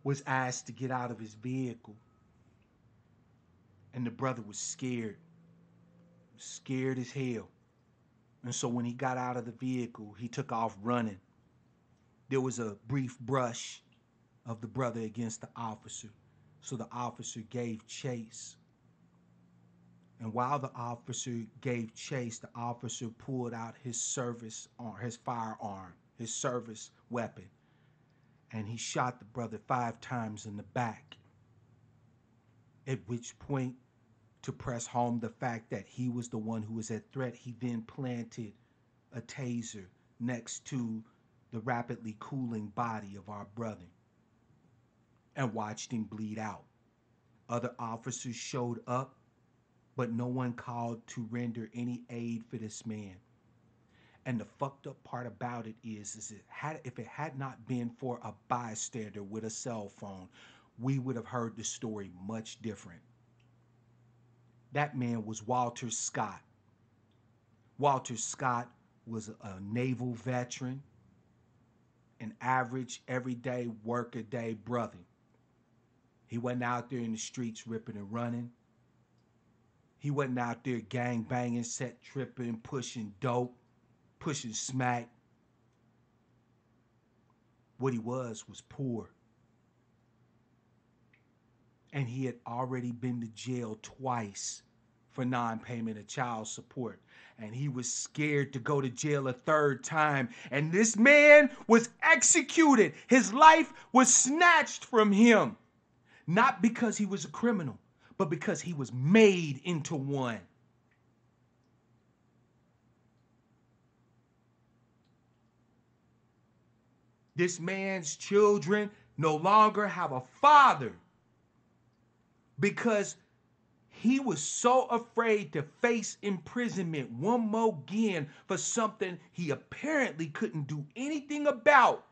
was asked to get out of his vehicle, and the brother was scared as hell. And so when he got out of the vehicle, he took off running. There was a brief brush of the brother against the officer. So the officer gave chase. And while the officer gave chase, the officer pulled out his service arm, his firearm, his service weapon, and he shot the brother 5 times in the back. At which point, to press home the fact that he was the one who was at threat, he then planted a taser next to the rapidly cooling body of our brother and watched him bleed out. Other officers showed up, but no one called to render any aid for this man. And the fucked up part about it is if it had not been for a bystander with a cell phone, we would have heard the story much different. That man was Walter Scott. Walter Scott was a naval veteran, an average, everyday, workaday brother. He wasn't out there in the streets ripping and running. He wasn't out there gang banging, set tripping, pushing dope, pushing smack. What he was poor. And he had already been to jail twice for non-payment of child support. And he was scared to go to jail a third time. And this man was executed. His life was snatched from him. Not because he was a criminal, but because he was made into one. This man's children no longer have a father because he was so afraid to face imprisonment one more again for something he apparently couldn't do anything about,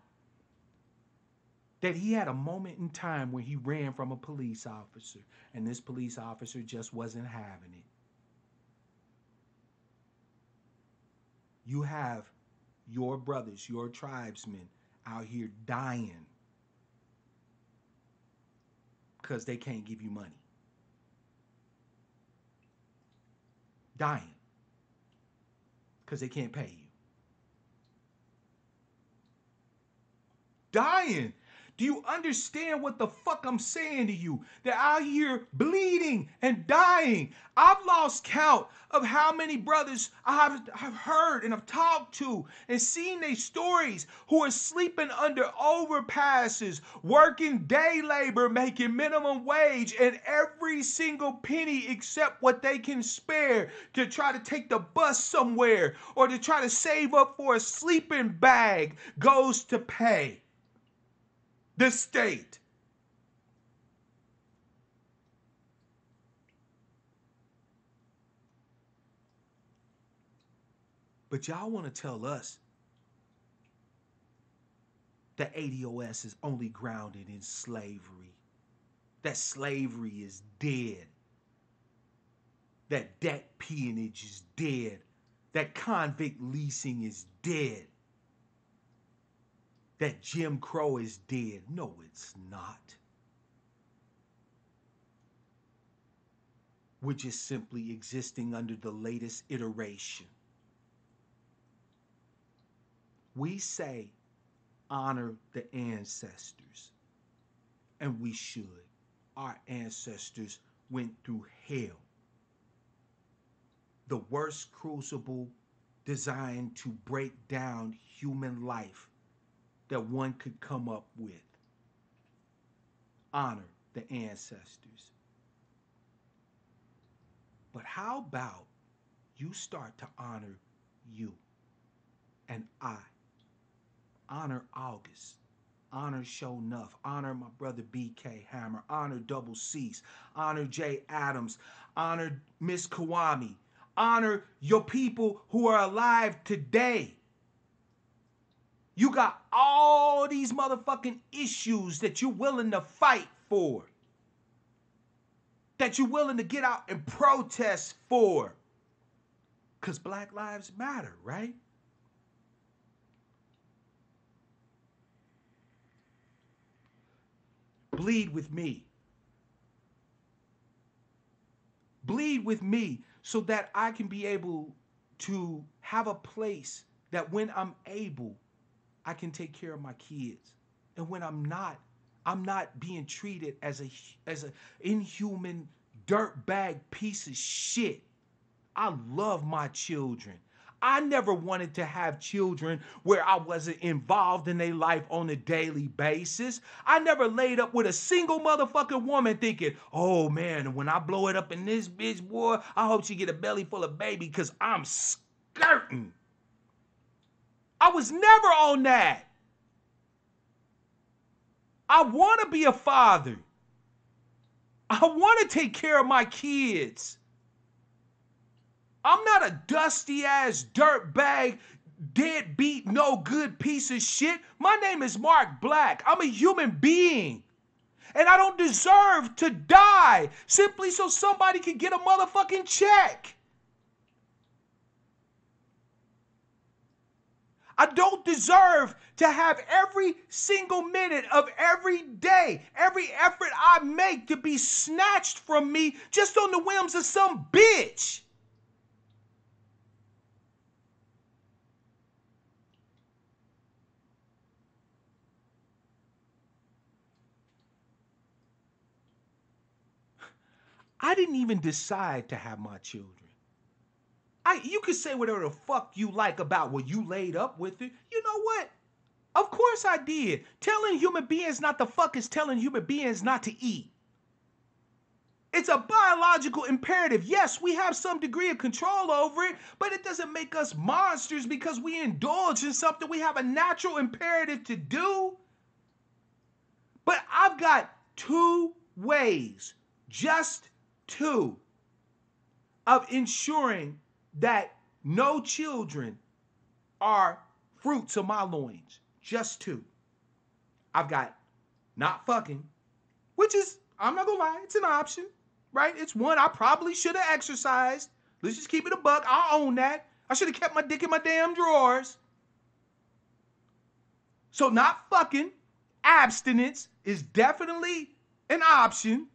that he had a moment in time where he ran from a police officer, and this police officer just wasn't having it. You have your brothers, your tribesmen out here dying because they can't give you money. Dying because they can't pay you. Dying. Do you understand what the fuck I'm saying to you? They're out here bleeding and dying. I've lost count of how many brothers I've heard and I've talked to and seen their stories who are sleeping under overpasses, working day labor, making minimum wage, and every single penny except what they can spare to try to take the bus somewhere or to try to save up for a sleeping bag goes to pay the state. But y'all want to tell us that ADOS is only grounded in slavery, that slavery is dead, that debt peonage is dead, that convict leasing is dead, that Jim Crow is dead. No, it's not. We're just simply existing under the latest iteration. We say honor the ancestors, and we should. Our ancestors went through hell, the worst crucible designed to break down human life that one could come up with. Honor the ancestors. But how about you start to honor you and I? Honor August. Honor Show Nuff. Honor my brother BK Hammer. Honor Double C's. Honor Jay Adams. Honor Miss Kawami. Honor your people who are alive today. You got all these motherfucking issues that you're willing to fight for, that you're willing to get out and protest for. Because Black Lives Matter, right? Bleed with me. Bleed with me so that I can be able to have a place that when I'm able, I can take care of my kids. And when I'm not being treated as a inhuman dirtbag piece of shit. I love my children. I never wanted to have children where I wasn't involved in their life on a daily basis. I never laid up with a single motherfucking woman thinking, oh man, when I blow it up in this bitch, boy, I hope she get a belly full of baby because I'm skirting. I was never on that. I want to be a father. I want to take care of my kids. I'm not a dusty ass dirtbag, deadbeat, no good piece of shit. My name is Mark Black. I'm a human being. And I don't deserve to die simply so somebody can get a motherfucking check. I don't deserve to have every single minute of every day, every effort I make to be snatched from me just on the whims of some bitch. I didn't even decide to have my children. You can say whatever the fuck you like about what you laid up with it. You know what? Of course I did. Telling human beings not to fuck is telling human beings not to eat. It's a biological imperative. Yes, we have some degree of control over it, but it doesn't make us monsters because we indulge in something we have a natural imperative to do. But I've got two ways, just two, of ensuring that no children are fruits of my loins. Just two. I've got not fucking, which is, I'm not gonna lie, it's an option, right? It's one I probably should have exercised. Let's just keep it a buck. I'll own that. I should have kept my dick in my damn drawers. So not fucking, abstinence is definitely an option.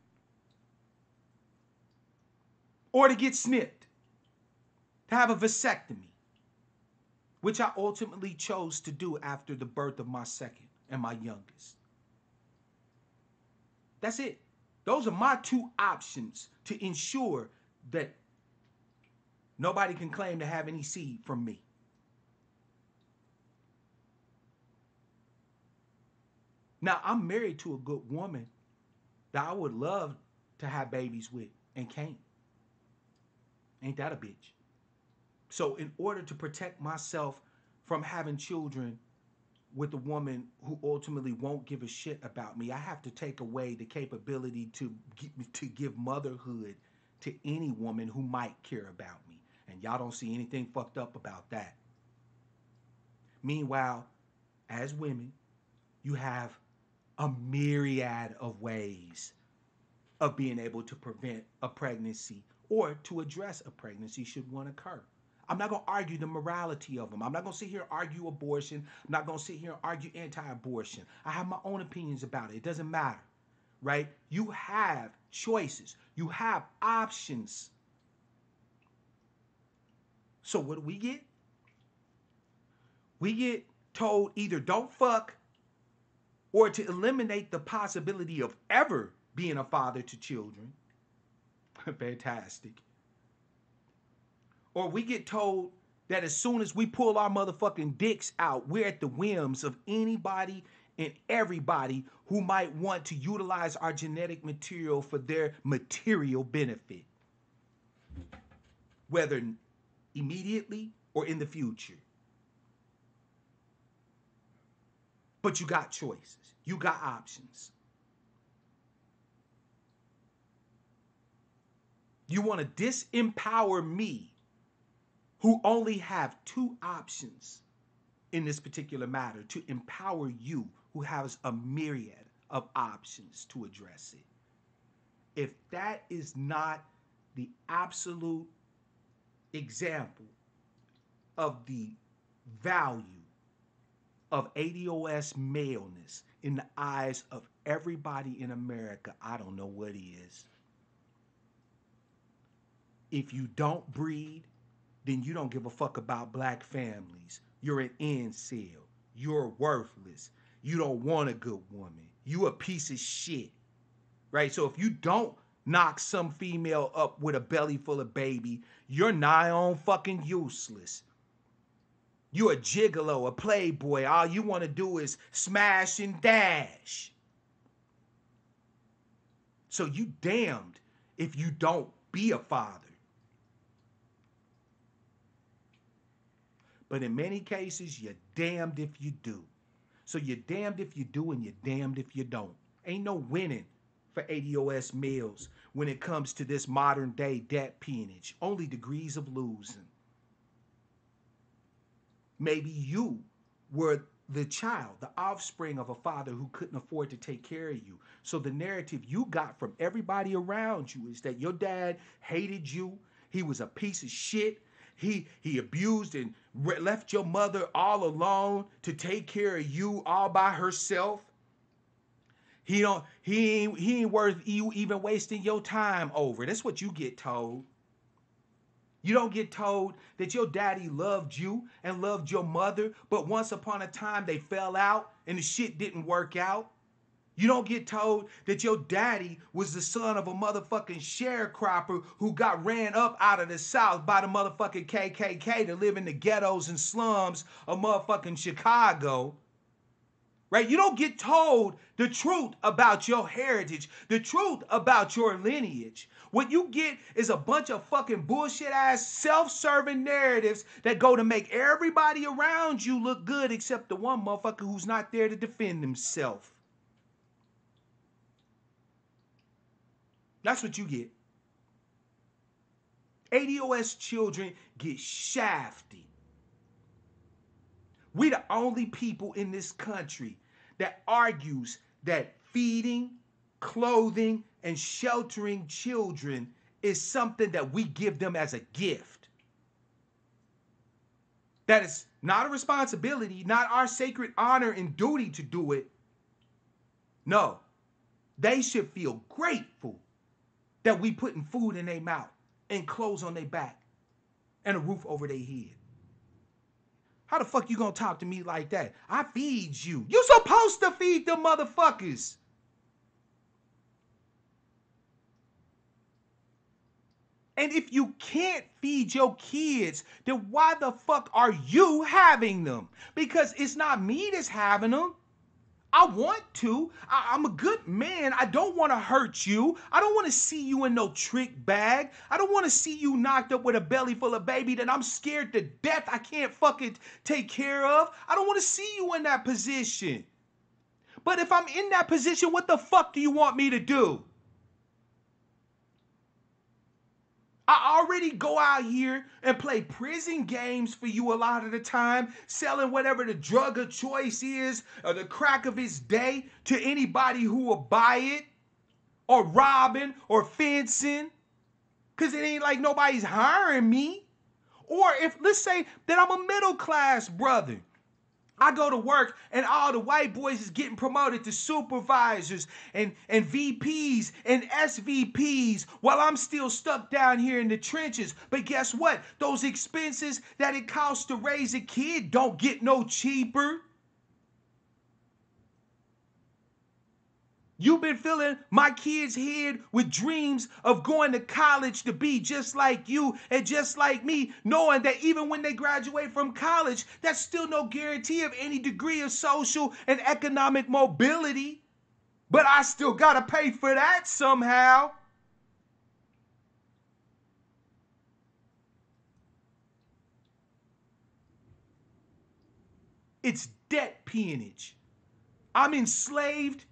Or to get snipped, to have a vasectomy, which I ultimately chose to do after the birth of my second and my youngest. That's it. Those are my two options to ensure that nobody can claim to have any seed from me. Now, I'm married to a good woman that I would love to have babies with and can't. Ain't that a bitch? So, in order to protect myself from having children with a woman who ultimately won't give a shit about me, I have to take away the capability to give motherhood to any woman who might care about me. And y'all don't see anything fucked up about that. Meanwhile, as women, you have a myriad of ways of being able to prevent a pregnancy or to address a pregnancy should one occur. I'm not going to argue the morality of them. I'm not going to sit here and argue abortion. I'm not going to sit here and argue anti-abortion. I have my own opinions about it. It doesn't matter, right? You have choices. You have options. So what do we get? We get told either don't fuck or to eliminate the possibility of ever being a father to children. Fantastic. Or we get told that as soon as we pull our motherfucking dicks out, we're at the whims of anybody and everybody who might want to utilize our genetic material for their material benefit, whether immediately or in the future. But you got choices. You got options. You want to disempower me, who only have two options in this particular matter, to empower you, who has a myriad of options to address it. If that is not the absolute example of the value of ADOS maleness in the eyes of everybody in America, I don't know what is. If you don't breed, then you don't give a fuck about black families. You're an incel. You're worthless. You don't want a good woman. You a piece of shit. Right? So if you don't knock some female up with a belly full of baby, you're nigh on fucking useless. You a gigolo, a playboy. All you want to do is smash and dash. So you damned if you don't be a father. But in many cases, you're damned if you do. So you're damned if you do and you're damned if you don't. Ain't no winning for ADOS males when it comes to this modern day debt peonage. Only degrees of losing. Maybe you were the child, the offspring of a father who couldn't afford to take care of you. So the narrative you got from everybody around you is that your dad hated you. He was a piece of shit. He abused and left your mother all alone to take care of you all by herself. He ain't worth you even wasting your time over. That's what you get told. You don't get told that your daddy loved you and loved your mother, but once upon a time they fell out and the shit didn't work out. You don't get told that your daddy was the son of a motherfucking sharecropper who got ran up out of the South by the motherfucking KKK to live in the ghettos and slums of motherfucking Chicago. Right? You don't get told the truth about your heritage, the truth about your lineage. What you get is a bunch of fucking bullshit ass self-serving narratives that go to make everybody around you look good except the one motherfucker who's not there to defend himself. That's what you get. ADOS children get shafted. We the only people in this country that argues that feeding, clothing, and sheltering children is something that we give them as a gift. That is not a responsibility, not our sacred honor and duty to do it. No, they should feel grateful that we putting food in their mouth and clothes on their back and a roof over their head. How the fuck you gonna talk to me like that? I feed you. You supposed to feed them motherfuckers. And if you can't feed your kids, then why the fuck are you having them? Because it's not me that's having them. I want to. I'm a good man. I don't want to hurt you. I don't want to see you in no trick bag. I don't want to see you knocked up with a belly full of baby that I'm scared to death I can't fucking take care of. I don't want to see you in that position. But if I'm in that position, what the fuck do you want me to do? I already go out here and play prison games for you a lot of the time, selling whatever the drug of choice is or the crack of its day to anybody who will buy it, or robbing or fencing, because it ain't like nobody's hiring me. Or if, let's say that I'm a middle class brother, I go to work and all the white boys is getting promoted to supervisors and VPs and SVPs while I'm still stuck down here in the trenches. But guess what? Those expenses that it costs to raise a kid don't get no cheaper. You've been filling my kid's head with dreams of going to college to be just like you and just like me, knowing that even when they graduate from college, that's still no guarantee of any degree of social and economic mobility. But I still gotta pay for that somehow. It's debt peonage. I'm enslaved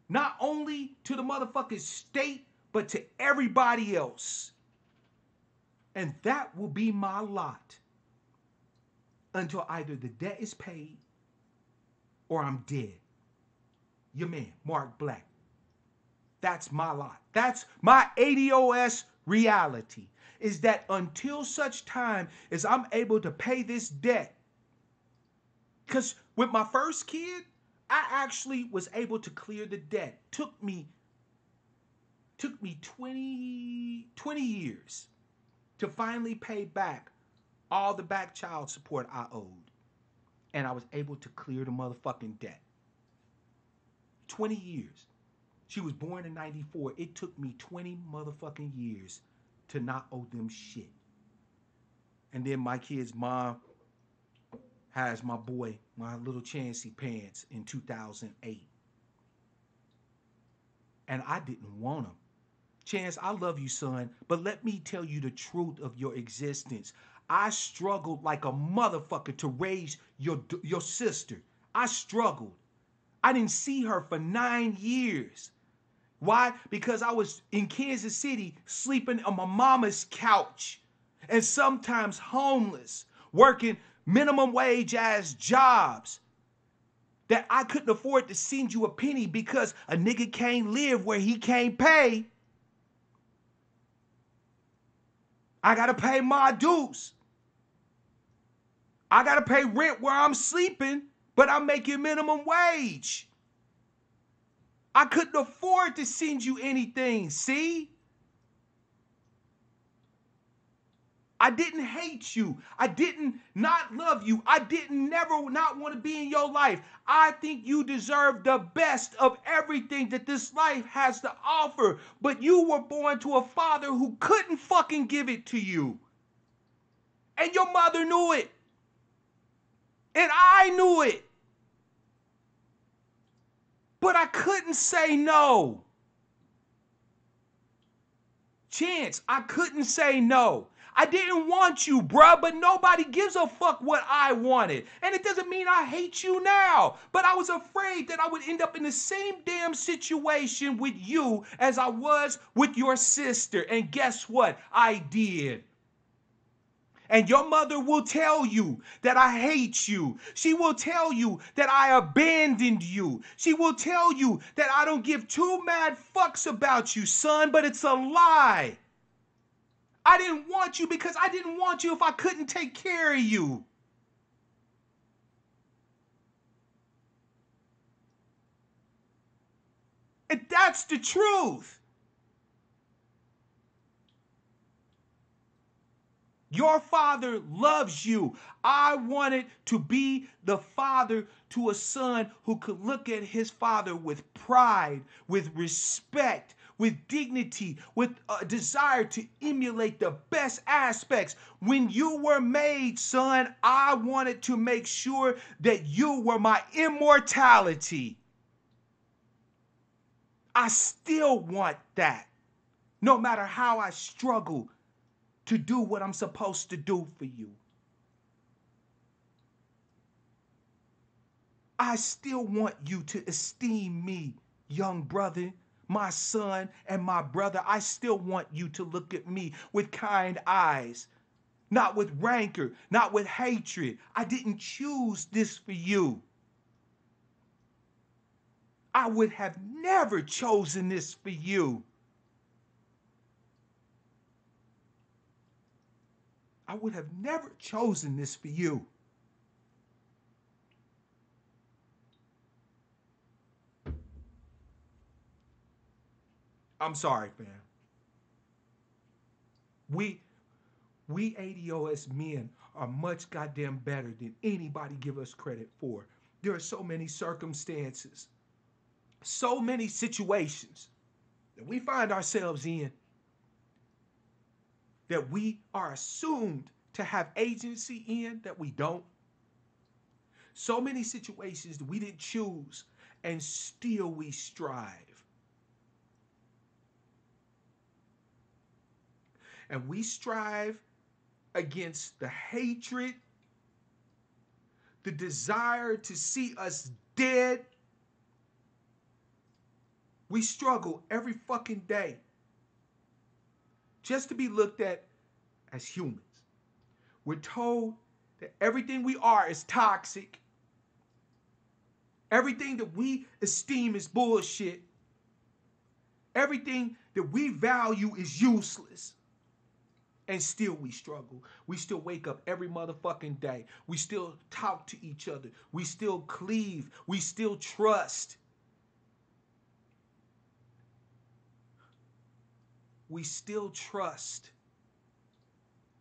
not only to the motherfucking state, but to everybody else. And that will be my lot until either the debt is paid or I'm dead. Your man, Mark Black. That's my lot. That's my ADOS reality, is that until such time as I'm able to pay this debt. Because with my first kid, I actually was able to clear the debt. Took me 20 years to finally pay back all the back child support I owed. And I was able to clear the motherfucking debt. 20 years. She was born in 94. It took me 20 motherfucking years to not owe them shit. And then my kid's mom has my boy, my little Chancey Pants, in 2008. And I didn't want him. Chance, I love you, son, but let me tell you the truth of your existence. I struggled like a motherfucker to raise your sister. I struggled. I didn't see her for 9 years. Why? Because I was in Kansas City sleeping on my mama's couch and sometimes homeless, working minimum wage ass jobs that I couldn't afford to send you a penny because a nigga can't live where he can't pay. I gotta pay my dues. I gotta pay rent where I'm sleeping, but I'm making minimum wage. I couldn't afford to send you anything, see? I didn't hate you. I didn't not love you. I didn't never not want to be in your life. I think you deserve the best of everything that this life has to offer. But you were born to a father who couldn't fucking give it to you. And your mother knew it. And I knew it. But I couldn't say no. Chance, I couldn't say no. I didn't want you, bruh, but nobody gives a fuck what I wanted. And it doesn't mean I hate you now, but I was afraid that I would end up in the same damn situation with you as I was with your sister. And guess what? I did. And your mother will tell you that I hate you. She will tell you that I abandoned you. She will tell you that I don't give two mad fucks about you, son, but it's a lie. I didn't want you because I didn't want you if I couldn't take care of you. And that's the truth. Your father loves you. I wanted to be the father to a son who could look at his father with pride, with respect, with dignity, with a desire to emulate the best aspects. When you were made, son, I wanted to make sure that you were my immortality. I still want that, no matter how I struggle to do what I'm supposed to do for you. I still want you to esteem me, young brother, my son and my brother. I still want you to look at me with kind eyes, not with rancor, not with hatred. I didn't choose this for you. I would have never chosen this for you. I would have never chosen this for you. I'm sorry, fam. We we ADOS men are much goddamn better than anybody give us credit for. There are so many circumstances, so many situations that we find ourselves in that we are assumed to have agency in that we don't. So many situations that we didn't choose and still we strive. And we strive against the hatred, the desire to see us dead. We struggle every fucking day just to be looked at as humans. We're told that everything we are is toxic. Everything that we esteem is bullshit. Everything that we value is useless. And still we struggle. We still wake up every motherfucking day. We still talk to each other. We still cleave. We still trust. We still trust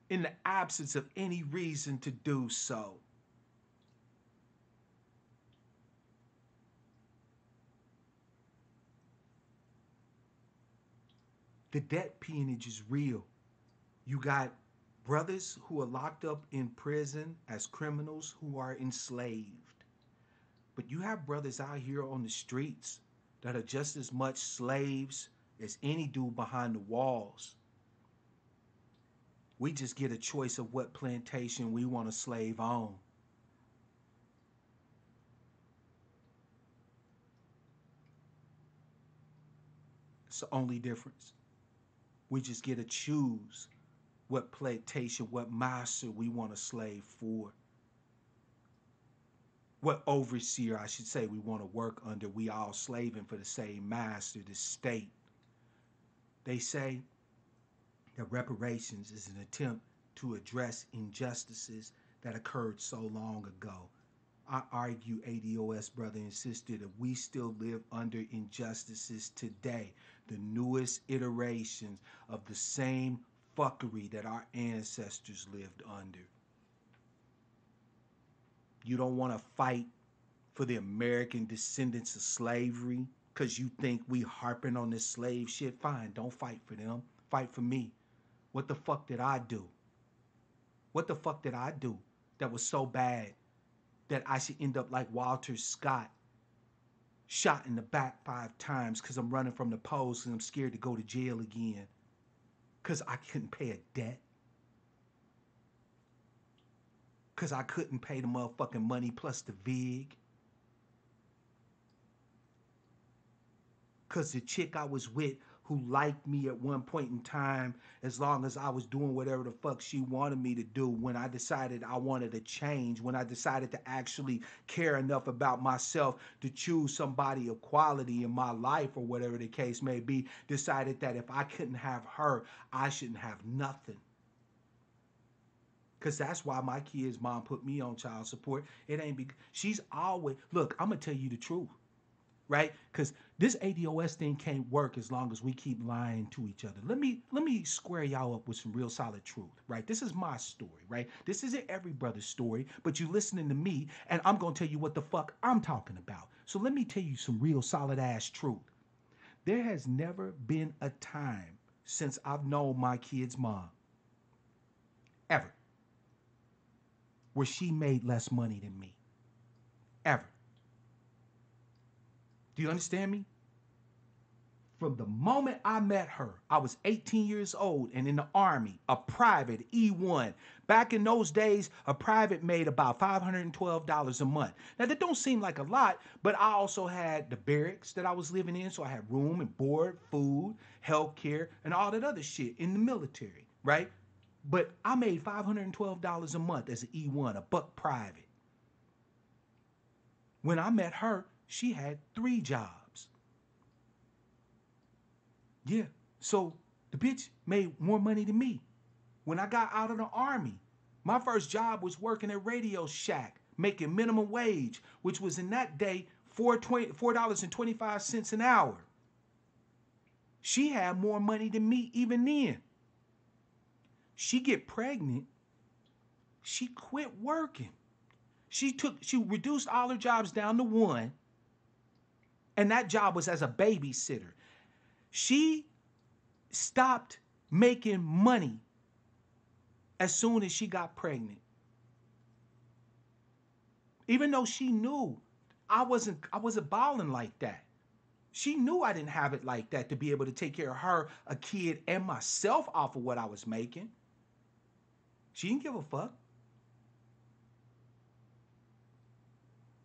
in the absence of any reason to do so. The debt peonage is real. You got brothers who are locked up in prison as criminals who are enslaved. But you have brothers out here on the streets that are just as much slaves as any dude behind the walls. We just get a choice of what plantation we want to slave on. It's the only difference. We just get to choose what plantation, what master we want to slave for. What overseer, I should say, we want to work under. We all slaving for the same master, the state. They say that reparations is an attempt to address injustices that occurred so long ago. I argue, ADOS brother and sister, that we still live under injustices today, the newest iterations of the same fuckery that our ancestors lived under. You don't want to fight for the American descendants of slavery because you think we harping on this slave shit? Fine, don't fight for them. Fight for me. What the fuck did I do? What the fuck did I do that was so bad that I should end up like Walter Scott, shot in the back 5 times because I'm running from the polls and I'm scared to go to jail again because I couldn't pay a debt? Because I couldn't pay the motherfucking money plus the VIG? Because the chick I was with who liked me at one point in time, as long as I was doing whatever the fuck she wanted me to do, when I decided I wanted to change, when I decided to actually care enough about myself to choose somebody of quality in my life or whatever the case may be, decided that if I couldn't have her, I shouldn't have nothing. Because that's why my kid's mom put me on child support. It ain't because she's always, look, I'm going to tell you the truth, right? Because this ADOS thing can't work as long as we keep lying to each other. Let me square y'all up with some real solid truth, right? This is my story, right? This isn't every brother's story, but you listening to me, and I'm going to tell you what the fuck I'm talking about. So let me tell you some real solid ass truth. There has never been a time since I've known my kid's mom, ever, where she made less money than me. Ever. Do you understand me? From the moment I met her, I was 18 years old and in the Army, a private E1. Back in those days, a private made about $512 a month. Now, that don't seem like a lot, but I also had the barracks that I was living in, so I had room and board, food, health care, and all that other shit in the military, right? But I made $512 a month as an E1, a buck private. When I met her, she had 3 jobs. Yeah. So the bitch made more money than me. When I got out of the Army, my first job was working at Radio Shack, making minimum wage, which was in that day $4.25 an hour. She had more money than me even then. She get pregnant. She quit working. She reduced all her jobs down to 1. And that job was as a babysitter. She stopped making money as soon as she got pregnant. Even though she knew I wasn't balling like that. She knew I didn't have it like that to be able to take care of her, a kid, and myself off of what I was making. She didn't give a fuck.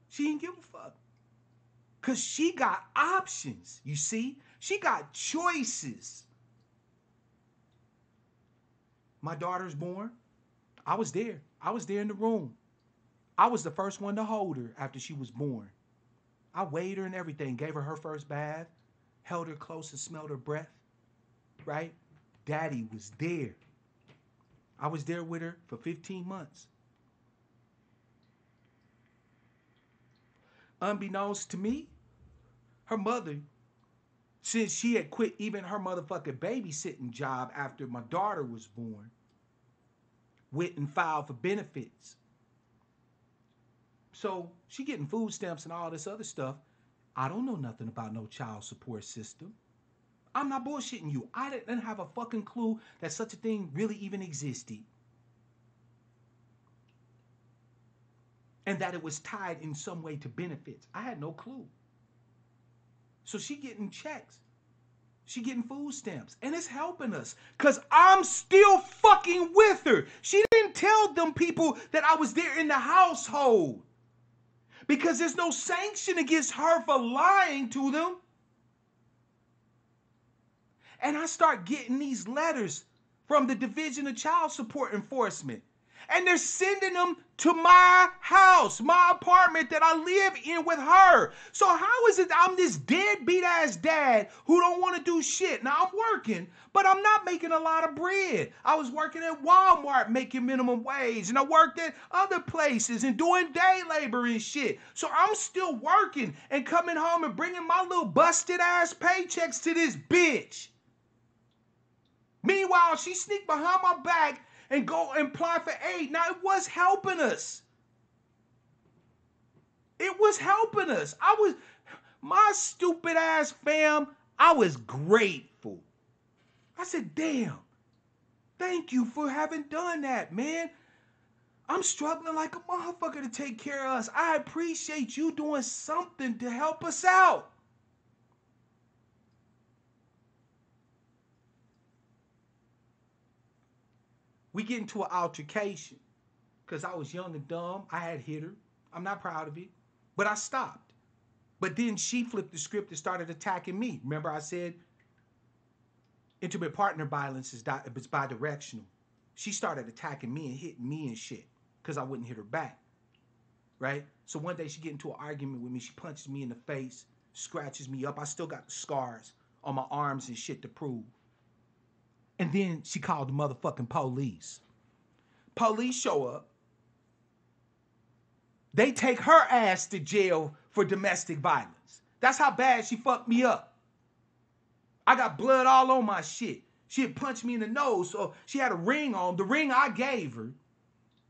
She didn't give a fuck. Because she got options, you see? She got choices. My daughter's born. I was there. I was there in the room. I was the first one to hold her after she was born. I weighed her and everything, gave her first bath, held her close and smelled her breath, right? Daddy was there. I was there with her for 15 months. Unbeknownst to me, her mother, since she had quit even her motherfucking babysitting job after my daughter was born, went and filed for benefits. So she getting food stamps and all this other stuff. I don't know nothing about no child support system. I'm not bullshitting you. I didn't have a fucking clue that such a thing really even existed. And that it was tied in some way to benefits. I had no clue. So she getting checks. She getting food stamps. And it's helping us. Because I'm still fucking with her. She didn't tell them people that I was there in the household. Because there's no sanction against her for lying to them. And I start getting these letters from the Division of Child Support Enforcement. And they're sending them to my house, my apartment that I live in with her. So how is it I'm this deadbeat ass dad who don't want to do shit? Now I'm working, but I'm not making a lot of bread. I was working at Walmart making minimum wage, and I worked at other places and doing day labor and shit. So I'm still working and coming home and bringing my little busted ass paychecks to this bitch. Meanwhile, she sneaked behind my back and go and apply for aid. Now, it was helping us. It was helping us. My stupid ass fam, I was grateful. I said, damn, thank you for having done that, man. I'm struggling like a motherfucker to take care of us. I appreciate you doing something to help us out. We get into an altercation because I was young and dumb. I had hit her. I'm not proud of it, but I stopped. But then she flipped the script and started attacking me. Remember I said intimate partner violence is bidirectional. She started attacking me and hitting me and shit because I wouldn't hit her back, right? So one day she get into an argument with me. She punches me in the face, scratches me up. I still got the scars on my arms and shit to prove. And then she called the motherfucking police. Police show up. They take her ass to jail for domestic violence. That's how bad she fucked me up. I got blood all on my shit. She had punched me in the nose, so she had a ring on. The ring I gave her,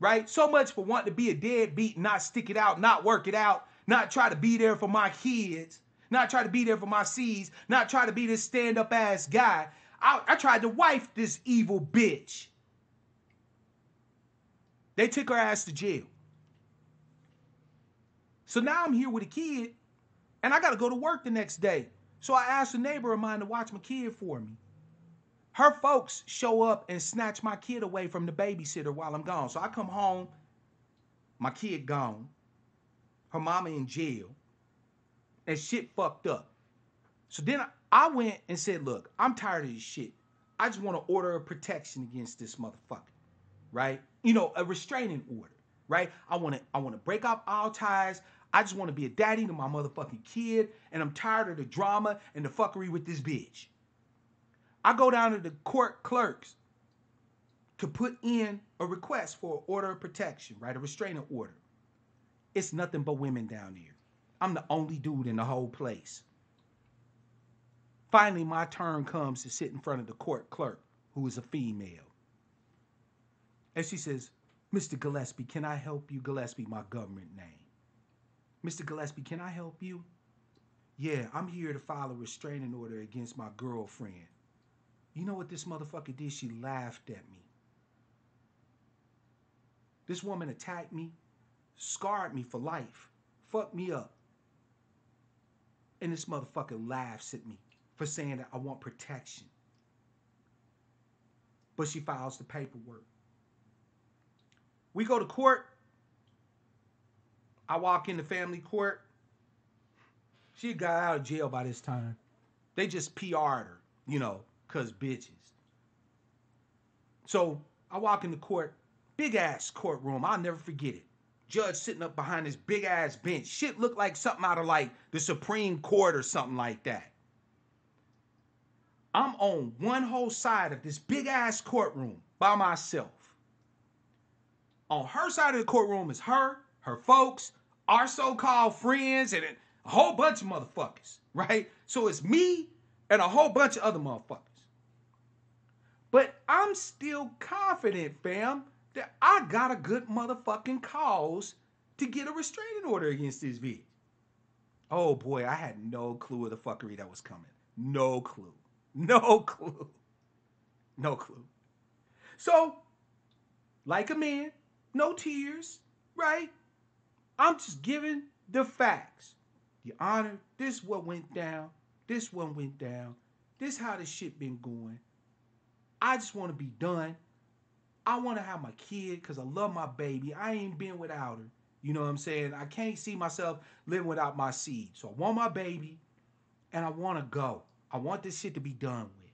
right? So much for wanting to be a deadbeat, not stick it out, not work it out, not try to be there for my kids. not try to be there for my seeds, not try to be this stand-up ass guy. I tried to wife this evil bitch. They took her ass to jail. So now I'm here with a kid, and I got to go to work the next day. So I asked a neighbor of mine to watch my kid for me. Her folks show up and snatch my kid away from the babysitter while I'm gone. So I come home, my kid gone, her mama in jail, and shit fucked up. So then I went and said, look, I'm tired of this shit. I just want to order a protection against this motherfucker, right? You know, a restraining order, right? I want to break off all ties. I just want to be a daddy to my motherfucking kid, and I'm tired of the drama and the fuckery with this bitch. I go down to the court clerks to put in a request for an order of protection, right? A restraining order. It's nothing but women down there. I'm the only dude in the whole place. Finally, my turn comes to sit in front of the court clerk, who is a female. And she says, Mr. Gillespie, can I help you? Gillespie, my government name. Mr. Gillespie, can I help you? Yeah, I'm here to file a restraining order against my girlfriend. You know what this motherfucker did? She laughed at me. This woman attacked me, scarred me for life, fucked me up. And this motherfucker laughs at me for saying that I want protection. But she files the paperwork. We go to court. I walk into family court. She got out of jail by this time. They just PR'd her, you know, because bitches. So I walk into court, big ass courtroom. I'll never forget it. Judge sitting up behind this big ass bench. Shit looked like something out of like the Supreme Court or something like that. I'm on one whole side of this big ass courtroom by myself. On her side of the courtroom is her folks, our so-called friends, and a whole bunch of motherfuckers, right? So it's me and a whole bunch of other motherfuckers. But I'm still confident, fam, that I got a good motherfucking cause to get a restraining order against this bitch. Oh boy, I had no clue of the fuckery that was coming. No clue. No clue. No clue. So, like a man, no tears, right? I'm just giving the facts. Your Honor, this what went down. This one went down. This how this shit been going. I just want to be done. I want to have my kid because I love my baby. I ain't been without her. You know what I'm saying? I can't see myself living without my seed. So I want my baby and I want to go. I want this shit to be done with.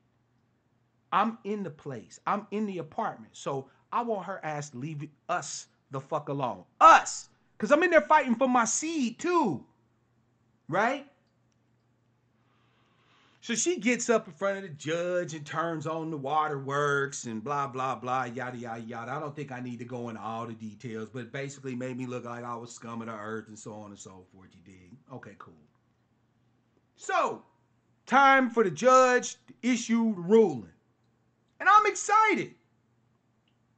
I'm in the place. I'm in the apartment. So I want her ass to leave us the fuck alone. Us. Because I'm in there fighting for my seed too. Right? So she gets up in front of the judge and turns on the waterworks and blah, blah, blah, yada, yada, yada. I don't think I need to go into all the details, but it basically made me look like I was scum of the earth and so on and so forth, you dig? Okay, cool. So, time for the judge to issue the ruling. And I'm excited.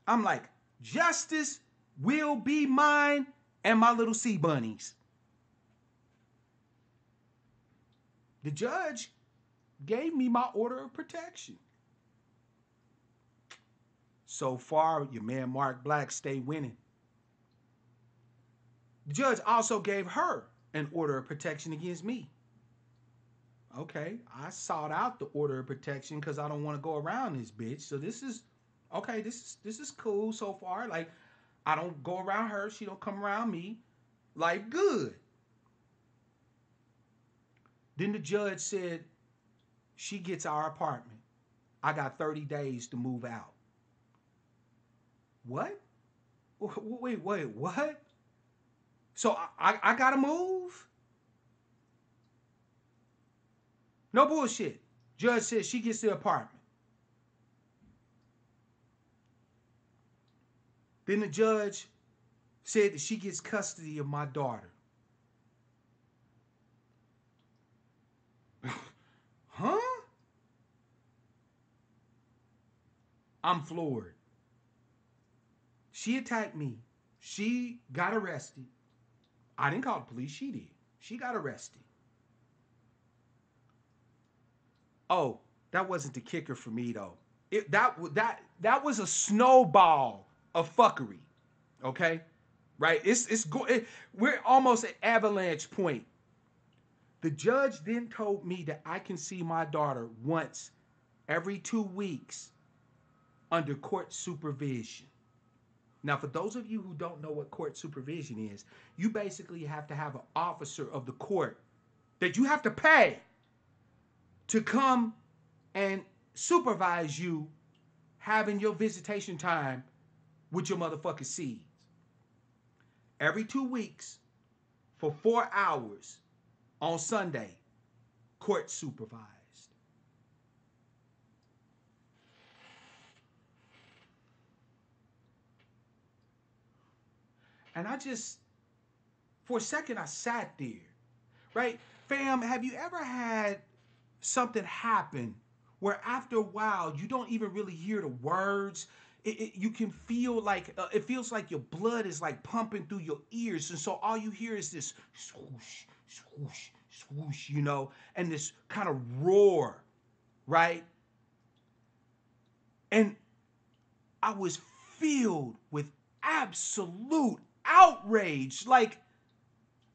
I'm like, justice will be mine and my little sea bunnies. The judge gave me my order of protection. So far, your man Mark Black stay winning. The judge also gave her an order of protection against me. Okay, I sought out the order of protection because I don't want to go around this bitch. So this is okay. This is cool so far. Like I don't go around her. She don't come around me. Like good. Then the judge said she gets our apartment. I got 30 days to move out. What? Wait, what? So I gotta move? No bullshit. Judge says she gets the apartment. Then the judge said that she gets custody of my daughter. Huh? I'm floored. She attacked me. She got arrested. I didn't call the police. She did. She got arrested. Oh, that wasn't the kicker for me though. That was a snowball of fuckery. Okay, right? We're almost at avalanche point. The judge then told me that I can see my daughter once every 2 weeks under court supervision. Now, for those of you who don't know what court supervision is, you basically have to have an officer of the court that you have to pay to come and supervise you having your visitation time with your motherfucking seeds. Every 2 weeks for 4 hours on Sunday, court supervised. And I just, for a second, I sat there, right? Fam, have you ever had something happen where after a while you don't even really hear the words? You can feel like, it feels like your blood is like pumping through your ears. And so all you hear is this swoosh, swoosh, swoosh, and this kind of roar, right? And I was filled with absolute outrage. Like,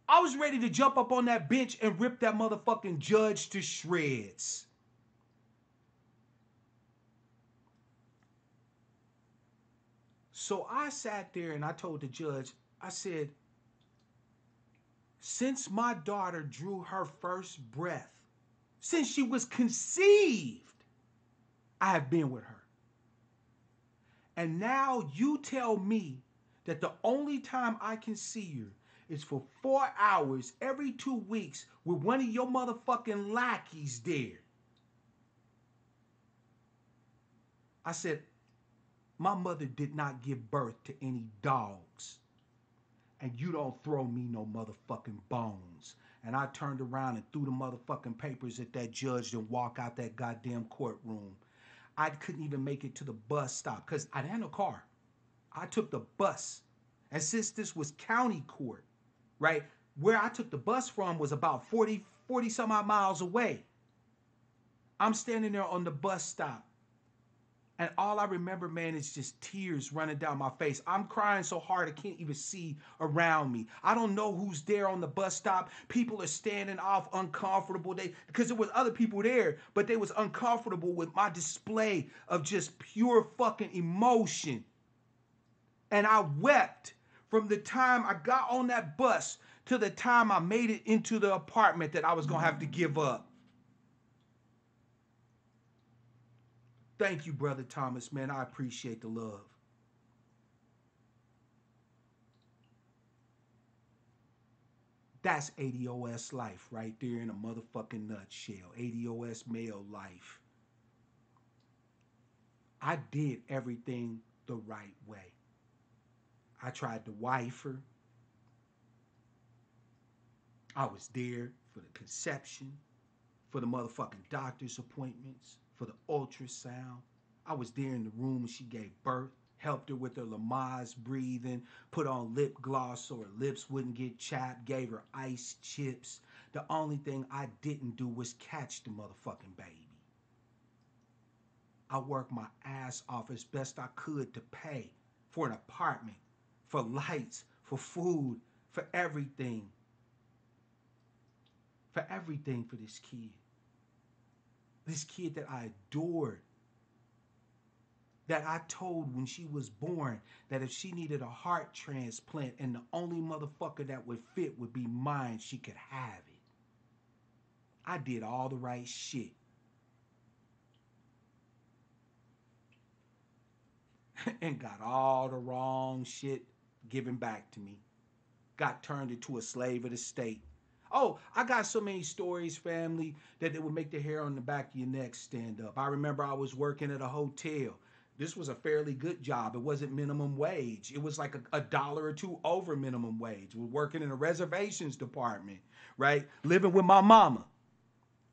I was ready to jump up on that bench and rip that motherfucking judge to shreds. So I sat there and I told the judge, I said, since my daughter drew her first breath, since she was conceived, I have been with her. And now you tell me that the only time I can see her is for 4 hours every 2 weeks with one of your motherfucking lackeys there. I said, my mother did not give birth to any dogs. And you don't throw me no motherfucking bones. And I turned around and threw the motherfucking papers at that judge and walked out that goddamn courtroom. I couldn't even make it to the bus stop because I didn't have no car. I took the bus. And since this was county court, right, where I took the bus from was about 40 some odd miles away. I'm standing there on the bus stop. And all I remember, man, is just tears running down my face. I'm crying so hard I can't even see around me. I don't know who's there on the bus stop. People are standing off uncomfortable. Because there was other people there, but they was uncomfortable with my display of just pure fucking emotion. And I wept from the time I got on that bus to the time I made it into the apartment that I was going to have to give up. Thank you, Brother Thomas, man. I appreciate the love. That's ADOS life right there in a motherfucking nutshell. ADOS male life. I did everything the right way. I tried to wife her. I was there for the conception, for the motherfucking doctor's appointments, for the ultrasound. I was there in the room when she gave birth, helped her with her Lamaze breathing, put on lip gloss so her lips wouldn't get chapped, gave her ice chips. The only thing I didn't do was catch the motherfucking baby. I worked my ass off as best I could to pay for an apartment, for lights, for food, for everything. For everything for this kid. This kid that I adored. That I told when she was born that if she needed a heart transplant and the only motherfucker that would fit would be mine, she could have it. I did all the right shit. And got all the wrong shit given back to me. Got turned into a slave of the state. Oh, I got so many stories, family, that it would make the hair on the back of your neck stand up. I remember I was working at a hotel. This was a fairly good job. It wasn't minimum wage. It was like a dollar or two over minimum wage. We're working in a reservations department, right? Living with my mama.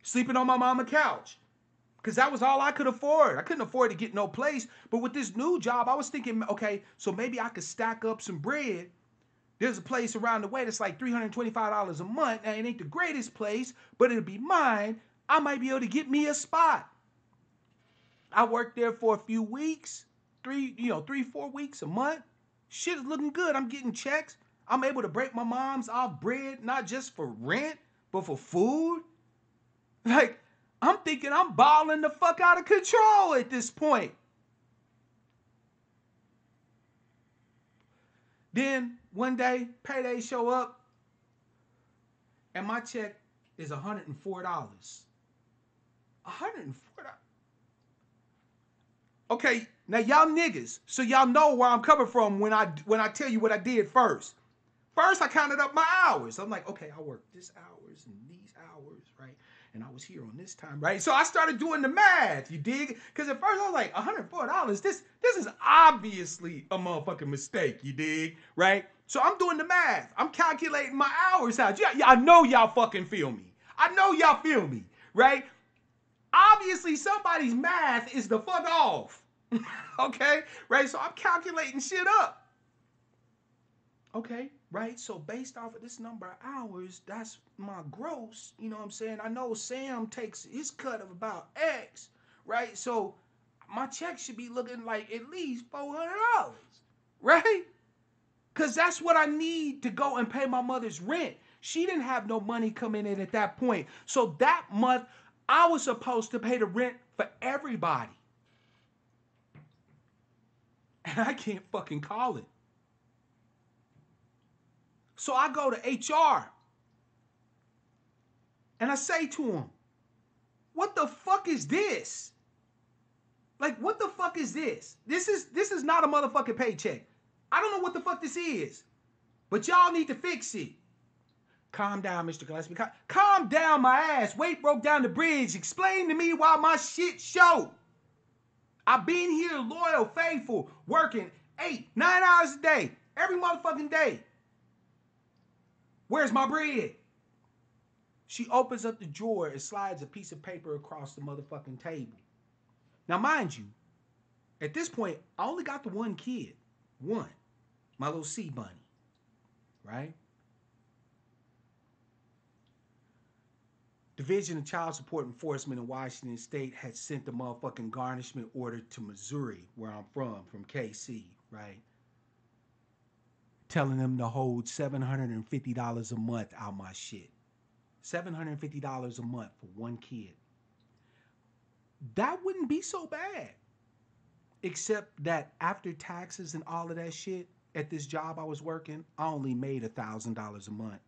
Sleeping on my mama's couch. Because that was all I could afford. I couldn't afford to get no place. But with this new job, I was thinking, okay, so maybe I could stack up some bread. There's a place around the way that's like $325 a month. Now, it ain't the greatest place, but it'll be mine. I might be able to get me a spot. I worked there for a few weeks, 3, 4 weeks, a month. Shit is looking good. I'm getting checks. I'm able to break my mom's off bread, not just for rent, but for food. Like, I'm thinking I'm balling the fuck out of control at this point. Then one day, payday show up, and my check is $104. $104. Okay, now y'all niggas, so y'all know where I'm coming from when I tell you what I did first. First, I counted up my hours. I'm like, okay, I worked this hours and these hours, right? And I was here on this time, right? So I started doing the math, you dig? Because at first I was like, $104, this is obviously a motherfucking mistake, you dig? Right? So I'm doing the math. I'm calculating my hours out. Yeah, I know y'all fucking feel me. I know y'all feel me, right? Obviously, somebody's math is the fuck off. Okay? Right? So I'm calculating shit up. Okay, right? So based off of this number of hours, that's my gross. You know what I'm saying? I know Sam takes his cut of about X, right? So my check should be looking like at least $400, right? Because that's what I need to go and pay my mother's rent. She didn't have no money coming in at that point. So that month, I was supposed to pay the rent for everybody. And I can't fucking call it. So I go to HR and I say to him, what the fuck is this? Like, what the fuck is this? This is not a motherfucking paycheck. I don't know what the fuck this is, but y'all need to fix it. Calm down, Mr. Gillespie. Calm down my ass. Weight broke down the bridge. Explain to me why my shit show. I've been here loyal, faithful, working 8, 9 hours a day, every motherfucking day. Where's my bread? She opens up the drawer and slides a piece of paper across the motherfucking table. Now, mind you, at this point, I only got the one kid. One. My little sea bunny. Right? Division of Child Support Enforcement in Washington State had sent the motherfucking garnishment order to Missouri, where I'm from KC, right? Telling them to hold $750 a month out my shit. $750 a month for one kid. That wouldn't be so bad. Except that after taxes and all of that shit, at this job I was working, I only made $1,000 a month.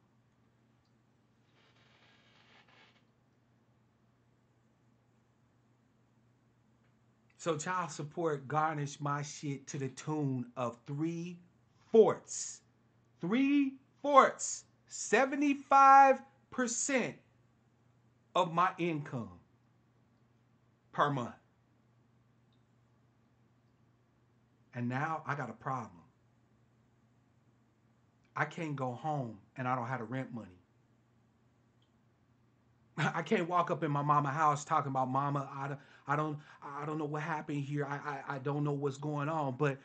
So child support garnished my shit to the tune of 3/4. 3/4. 75% of my income per month. And now I got a problem. I can't go home and I don't have the rent money. I can't walk up in my mama house talking about mama. I don't know what happened here. I don't know what's going on. But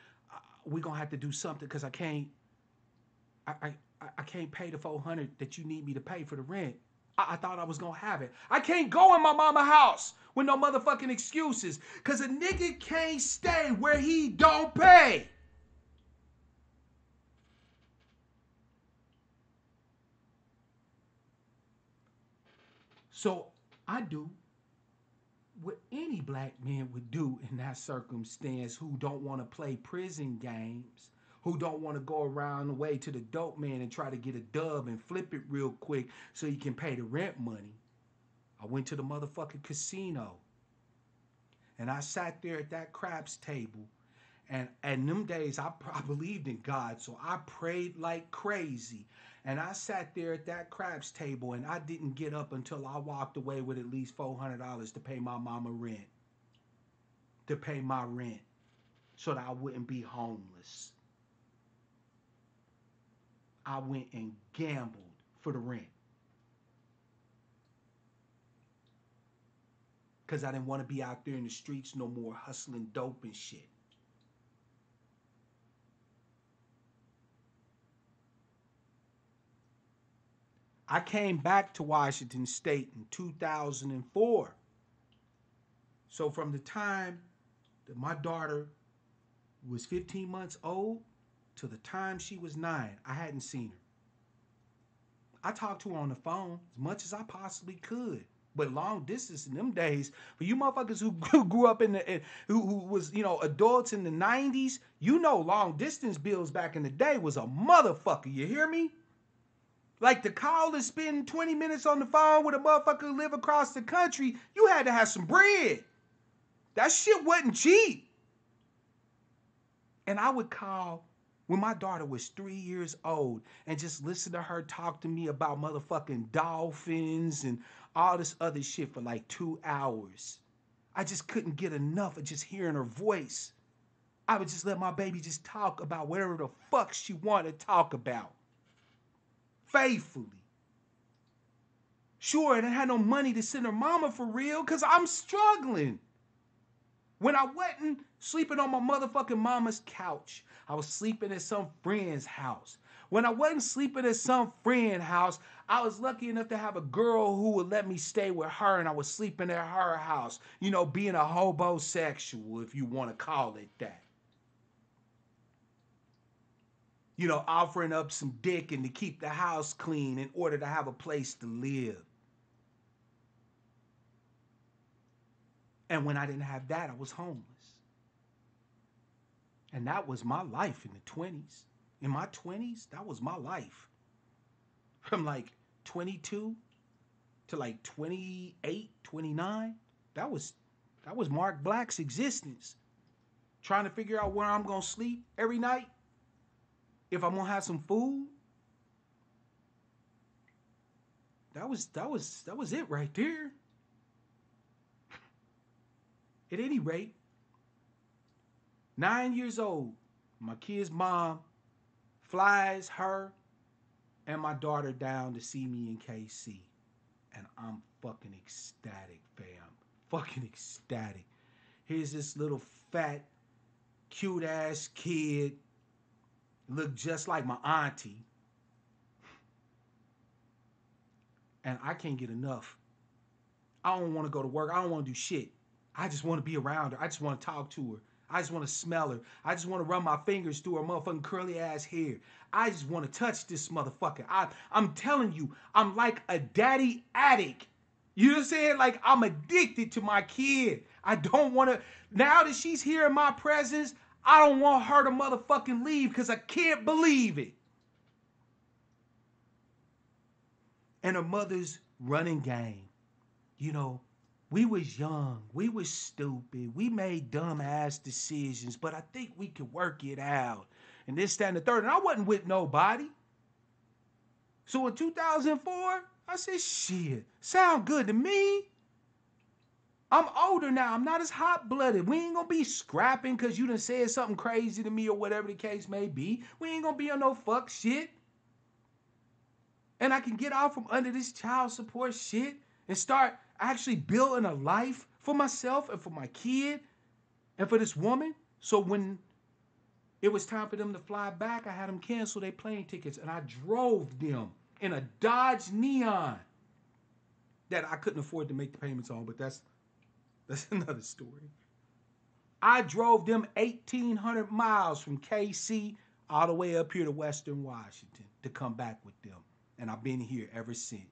we're gonna have to do something because I can't. I can't pay the $400 that you need me to pay for the rent. I thought I was gonna have it. I can't go in my mama house with no motherfucking excuses because a nigga can't stay where he don't pay. So I do what any black man would do in that circumstance who don't want to play prison games, who don't want to go around the way to the dope man and try to get a dub and flip it real quick so he can pay the rent money. I went to the motherfucking casino and I sat there at that craps table. And in them days, I believed in God, so I prayed like crazy. And I sat there at that craps table, and I didn't get up until I walked away with at least $400 to pay my mama rent, to pay my rent, so that I wouldn't be homeless. I went and gambled for the rent. Because I didn't want to be out there in the streets no more hustling dope and shit. I came back to Washington State in 2004. So from the time that my daughter was 15 months old to the time she was 9, I hadn't seen her. I talked to her on the phone as much as I possibly could. But long distance in them days, for you motherfuckers who grew up in who was, adults in the 90s, long distance bills back in the day was a motherfucker. You hear me? Like to call and spend 20 minutes on the phone with a motherfucker who live across the country, you had to have some bread. That shit wasn't cheap. And I would call when my daughter was 3 years old and just listen to her talk to me about motherfucking dolphins and all this other shit for like 2 hours. I just couldn't get enough of just hearing her voice. I would just let my baby just talk about whatever the fuck she wanted to talk about. Faithfully. Sure, and I had no money to send her mama for real because I'm struggling. When I wasn't sleeping on my motherfucking mama's couch, I was sleeping at some friend's house. When I wasn't sleeping at some friend's house, I was lucky enough to have a girl who would let me stay with her, and I was sleeping at her house. Being a hobosexual, if you want to call it that. Offering up some dick and to keep the house clean in order to have a place to live. And when I didn't have that, I was homeless. And that was my life in the 20s. In my 20s, that was my life. From like 22 to like 28, 29, that was Mark Black's existence. Trying to figure out where I'm going to sleep every night. If I'm going to have some food. That was it right there. At any rate, 9 years old, my kid's mom flies her and my daughter down to see me in KC. And I'm fucking ecstatic, fam. Fucking ecstatic. Here's this little fat, cute ass kid. Looked just like my auntie. And I can't get enough. I don't want to go to work. I don't want to do shit. I just want to be around her. I just want to talk to her. I just want to smell her. I just want to run my fingers through her motherfucking curly ass hair. I just want to touch this motherfucker. I'm telling you, I'm like a daddy addict. You know what I'm saying? Like I'm addicted to my kid. I don't want to, now that she's here in my presence, I don't want her to motherfucking leave because I can't believe it. And her mother's running game. We was young, we was stupid, we made dumb ass decisions, but I think we could work it out. And this, that, and the third. And I wasn't with nobody. So in 2004, I said, shit, sound good to me. I'm older now. I'm not as hot-blooded. We ain't gonna be scrapping because you done said something crazy to me or whatever the case may be. We ain't gonna be on no fuck shit. And I can get out from under this child support shit and start actually building a life for myself and for my kid and for this woman. So when it was time for them to fly back, I had them cancel their plane tickets and I drove them in a Dodge Neon that I couldn't afford to make the payments on, but that's another story. I drove them 1,800 miles from KC all the way up here to Western Washington to come back with them. And I've been here ever since.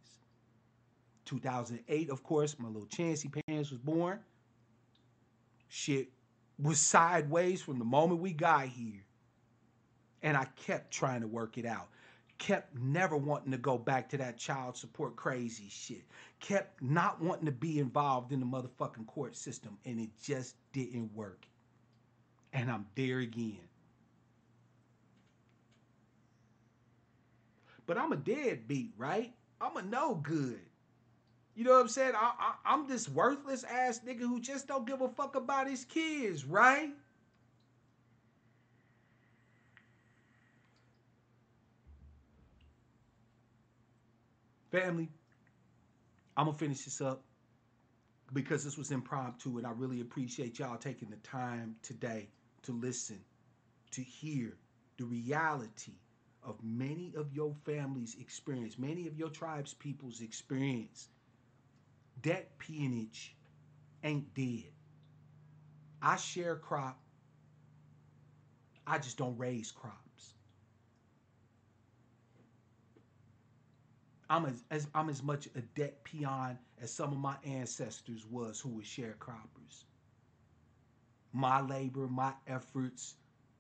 2008, of course, my little Chancey Pants was born. Shit was sideways from the moment we got here. And I kept trying to work it out. Kept never wanting to go back to that child support crazy shit. Kept not wanting to be involved in the motherfucking court system. And it just didn't work. And I'm there again. But I'm a deadbeat, right? I'm a no good. You know what I'm saying? I'm this worthless ass nigga who just don't give a fuck about his kids, right? Family, I'm gonna finish this up because this was impromptu and I really appreciate y'all taking the time today to listen, to hear the reality of many of your families experience, many of your tribes people's experience. Debt peonage ain't dead. I share crop, I just don't raise crops. I'm as much a debt peon as some of my ancestors was who were sharecroppers. My labor, my efforts,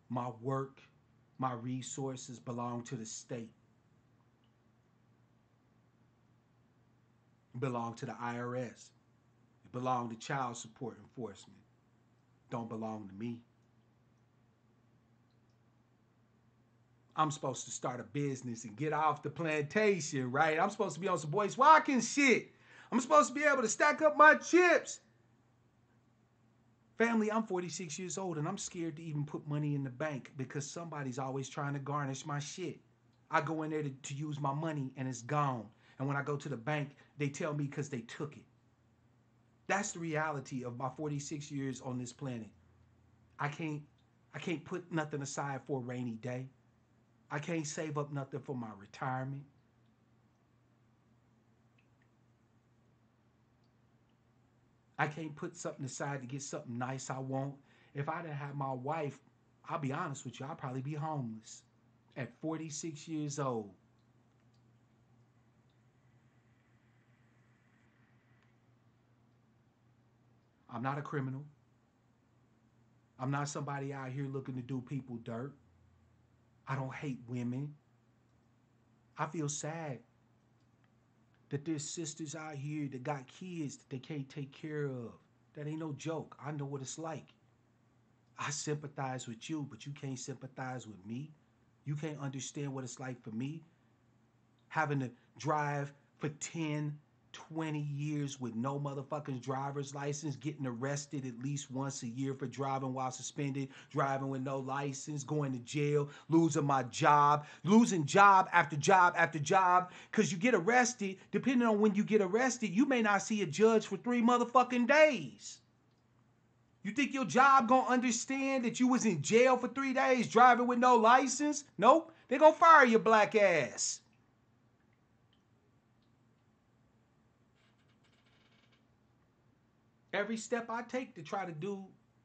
my work, my resources belong to the state, belong to the IRS, it belong to child support enforcement, don't belong to me. I'm supposed to start a business and get off the plantation, right? I'm supposed to be on some boys walking shit. I'm supposed to be able to stack up my chips. Family, I'm 46 years old and I'm scared to even put money in the bank because somebody's always trying to garnish my shit. I go in there to use my money and it's gone. And when I go to the bank, they tell me because they took it. That's the reality of my 46 years on this planet. I can't I can't put nothing aside for a rainy day. I can't save up nothing for my retirement. I can't put something aside to get something nice I want. If I didn't have my wife, I'll be honest with you, I'd probably be homeless at 46 years old. I'm not a criminal. I'm not somebody out here looking to do people dirt. I don't hate women. I feel sad that there's sisters out here that got kids that they can't take care of. That ain't no joke. I know what it's like. I sympathize with you, but you can't sympathize with me. You can't understand what it's like for me having to drive for 10, 20 years with no motherfucking driver's license, getting arrested at least once a year for driving while suspended, driving with no license, going to jail, losing my job, losing job after job after job, because you get arrested, depending on when you get arrested, you may not see a judge for 3 motherfucking days. You think your job gonna understand that you was in jail for 3 days driving with no license? Nope. They gonna fire your black ass. Every step I take to try to do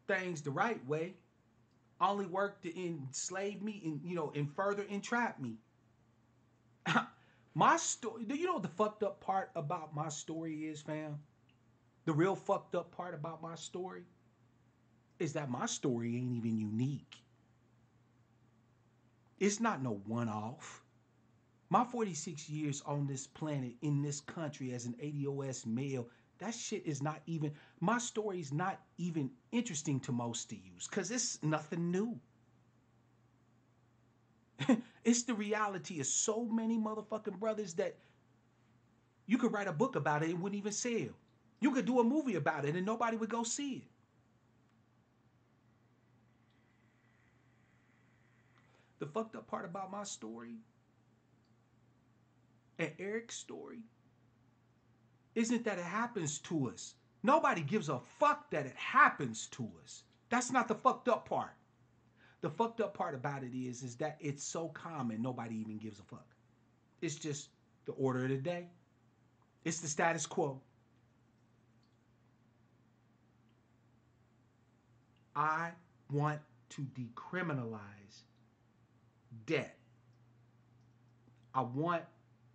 things the right way only work to enslave me and and further entrap me. My story. Do you know what the fucked up part about my story is, fam? The real fucked up part about my story is that my story ain't even unique. It's not no one off. My 46 years on this planet, in this country, as an ADOS male, that shit is not even, my story is not even interesting to most of you because it's nothing new. It's the reality of so many motherfucking brothers that you could write a book about it and wouldn't even sell. You could do a movie about it and nobody would go see it. The fucked up part about my story and Eric's story isn't that it happens to us. Nobody gives a fuck that it happens to us. That's not the fucked up part. The fucked up part about it is that it's so common nobody even gives a fuck. It's just the order of the day. It's the status quo. I want to decriminalize debt. I want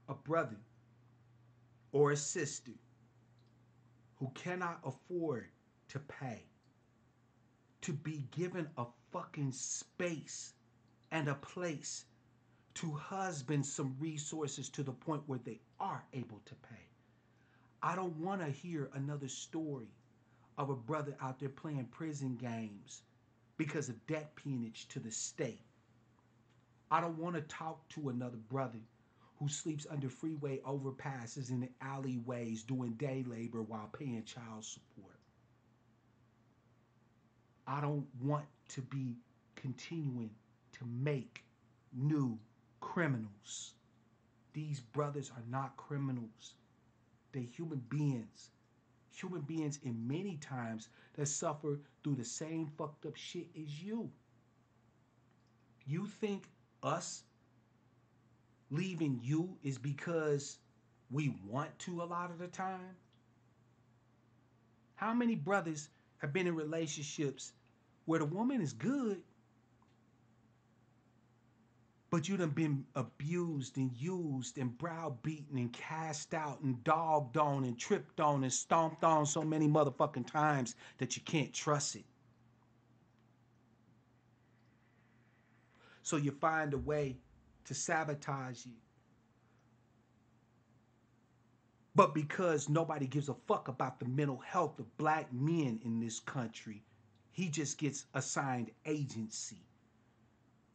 a brother or a sister who cannot afford to pay to be given a fucking space and a place to husband some resources to the point where they are able to pay. I don't want to hear another story of a brother out there playing prison games because of debt peonage to the state. I don't want to talk to another brother who sleeps under freeway overpasses in the alleyways doing day labor while paying child support. I don't want to be continuing to make new criminals. These brothers are not criminals. They're human beings. Human beings in many times that suffer through the same fucked up shit as you. You think us leaving you is because we want to a lot of the time? How many brothers have been in relationships where the woman is good, but you done been abused and used and browbeaten and cast out and dogged on and tripped on and stomped on so many motherfucking times that you can't trust it? So you find a way to sabotage you. But because nobody gives a fuck about the mental health of black men in this country, he just gets assigned agency.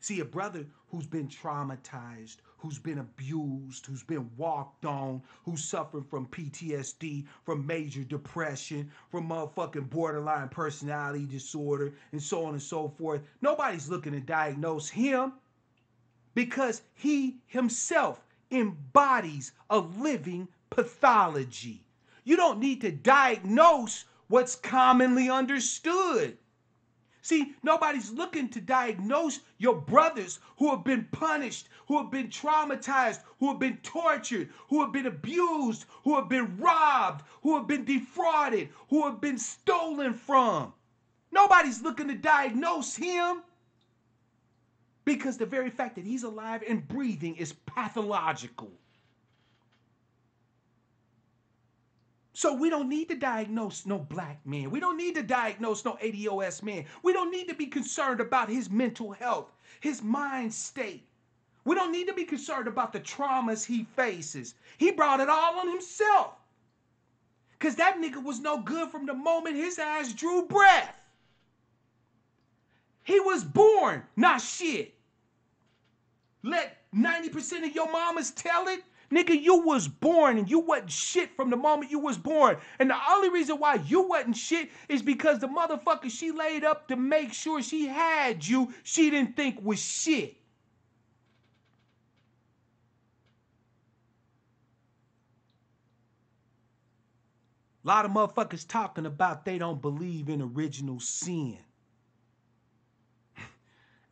See, a brother who's been traumatized, who's been abused, who's been walked on, who's suffering from PTSD, from major depression, from motherfucking borderline personality disorder, and so on and so forth. Nobody's looking to diagnose him because he himself embodies a living pathology. You don't need to diagnose what's commonly understood. See, nobody's looking to diagnose your brothers who have been punished, who have been traumatized, who have been tortured, who have been abused, who have been robbed, who have been defrauded, who have been stolen from. Nobody's looking to diagnose him because the very fact that he's alive and breathing is pathological. So we don't need to diagnose no black man. We don't need to diagnose no ADOS man. We don't need to be concerned about his mental health, his mind state. We don't need to be concerned about the traumas he faces. He brought it all on himself. Because that nigga was no good from the moment his ass drew breath. He was born not shit. Let 90% of your mamas tell it. Nigga, you was born and you wasn't shit from the moment you was born. And the only reason why you wasn't shit is because the motherfucker she laid up to make sure she had you, she didn't think was shit. A lot of motherfuckers talking about they don't believe in original sin.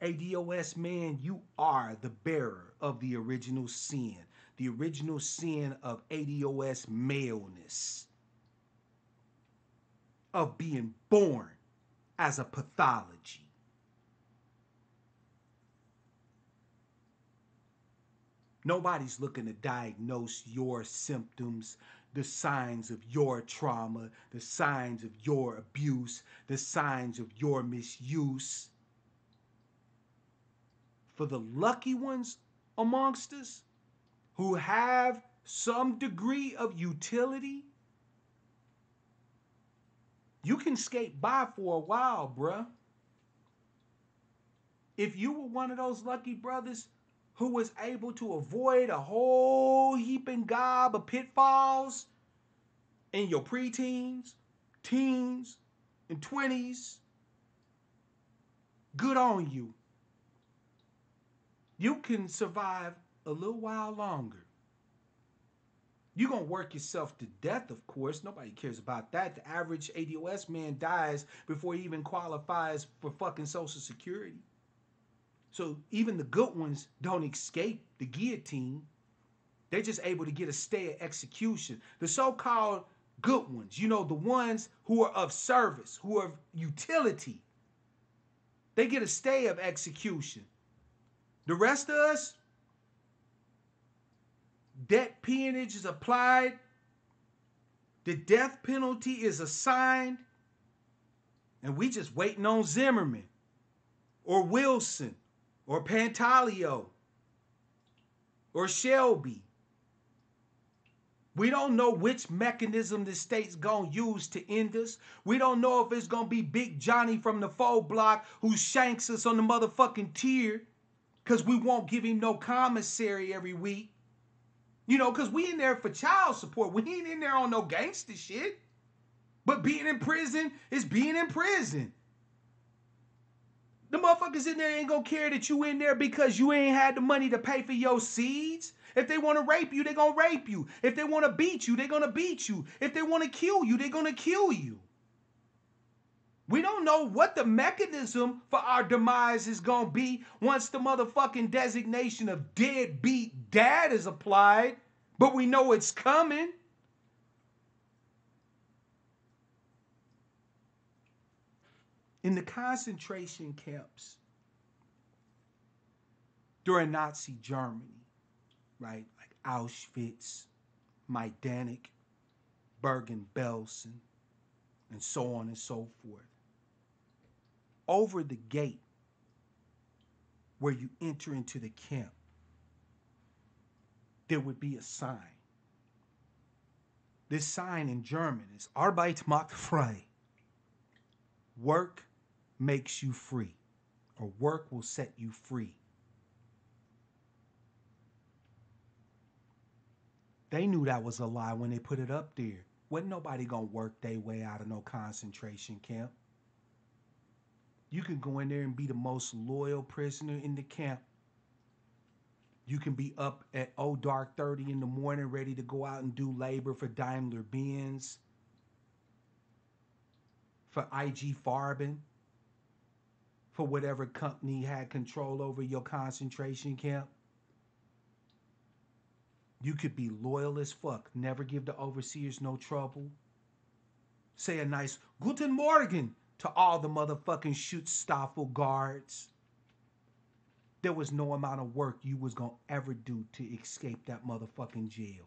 ADOS man, you are the bearer of the original sin. The original sin of ADOS maleness, of being born as a pathology. Nobody's looking to diagnose your symptoms, the signs of your trauma, the signs of your abuse, the signs of your misuse. For the lucky ones amongst us, who have some degree of utility, you can skate by for a while, bruh. If you were one of those lucky brothers who was able to avoid a whole heaping gob of pitfalls in your preteens, teens, and 20s, good on you. You can survive a little while longer. You're going to work yourself to death, of course. Nobody cares about that. The average ADOS man dies before he even qualifies for fucking Social Security. So even the good ones don't escape the guillotine. They're just able to get a stay of execution. The so-called good ones, you know, the ones who are of service, who are of utility, they get a stay of execution. The rest of us, debt peonage is applied, the death penalty is assigned, and we just waiting on Zimmerman or Wilson or Pantaleo or Shelby. We don't know which mechanism the state's gonna use to end us. We don't know if it's gonna be Big Johnny from the 4 block who shanks us on the motherfucking tier because we won't give him no commissary every week. You know, because we in there for child support. We ain't in there on no gangster shit. But being in prison is being in prison. The motherfuckers in there ain't gonna care that you in there because you ain't had the money to pay for your seeds. If they want to rape you, they gonna rape you. If they want to beat you, they gonna beat you. If they want to kill you, they gonna kill you. We don't know what the mechanism for our demise is going to be once the motherfucking designation of deadbeat dad is applied, but we know it's coming. In the concentration camps during Nazi Germany, right? Like Auschwitz, Majdanek, Bergen-Belsen, and so on and so forth. Over the gate where you enter into the camp, there would be a sign. This sign in German is Arbeit macht frei. Work makes you free, or work will set you free. They knew that was a lie when they put it up there. Wasn't nobody gonna work their way out of no concentration camp. You can go in there and be the most loyal prisoner in the camp. You can be up at dark 30 in the morning ready to go out and do labor for Daimler Benz, for IG Farben, for whatever company had control over your concentration camp. You could be loyal as fuck, never give the overseers no trouble. Say a nice Guten Morgen to all the motherfucking Schutzstaffel guards. There was no amount of work you was gonna ever do to escape that motherfucking jail.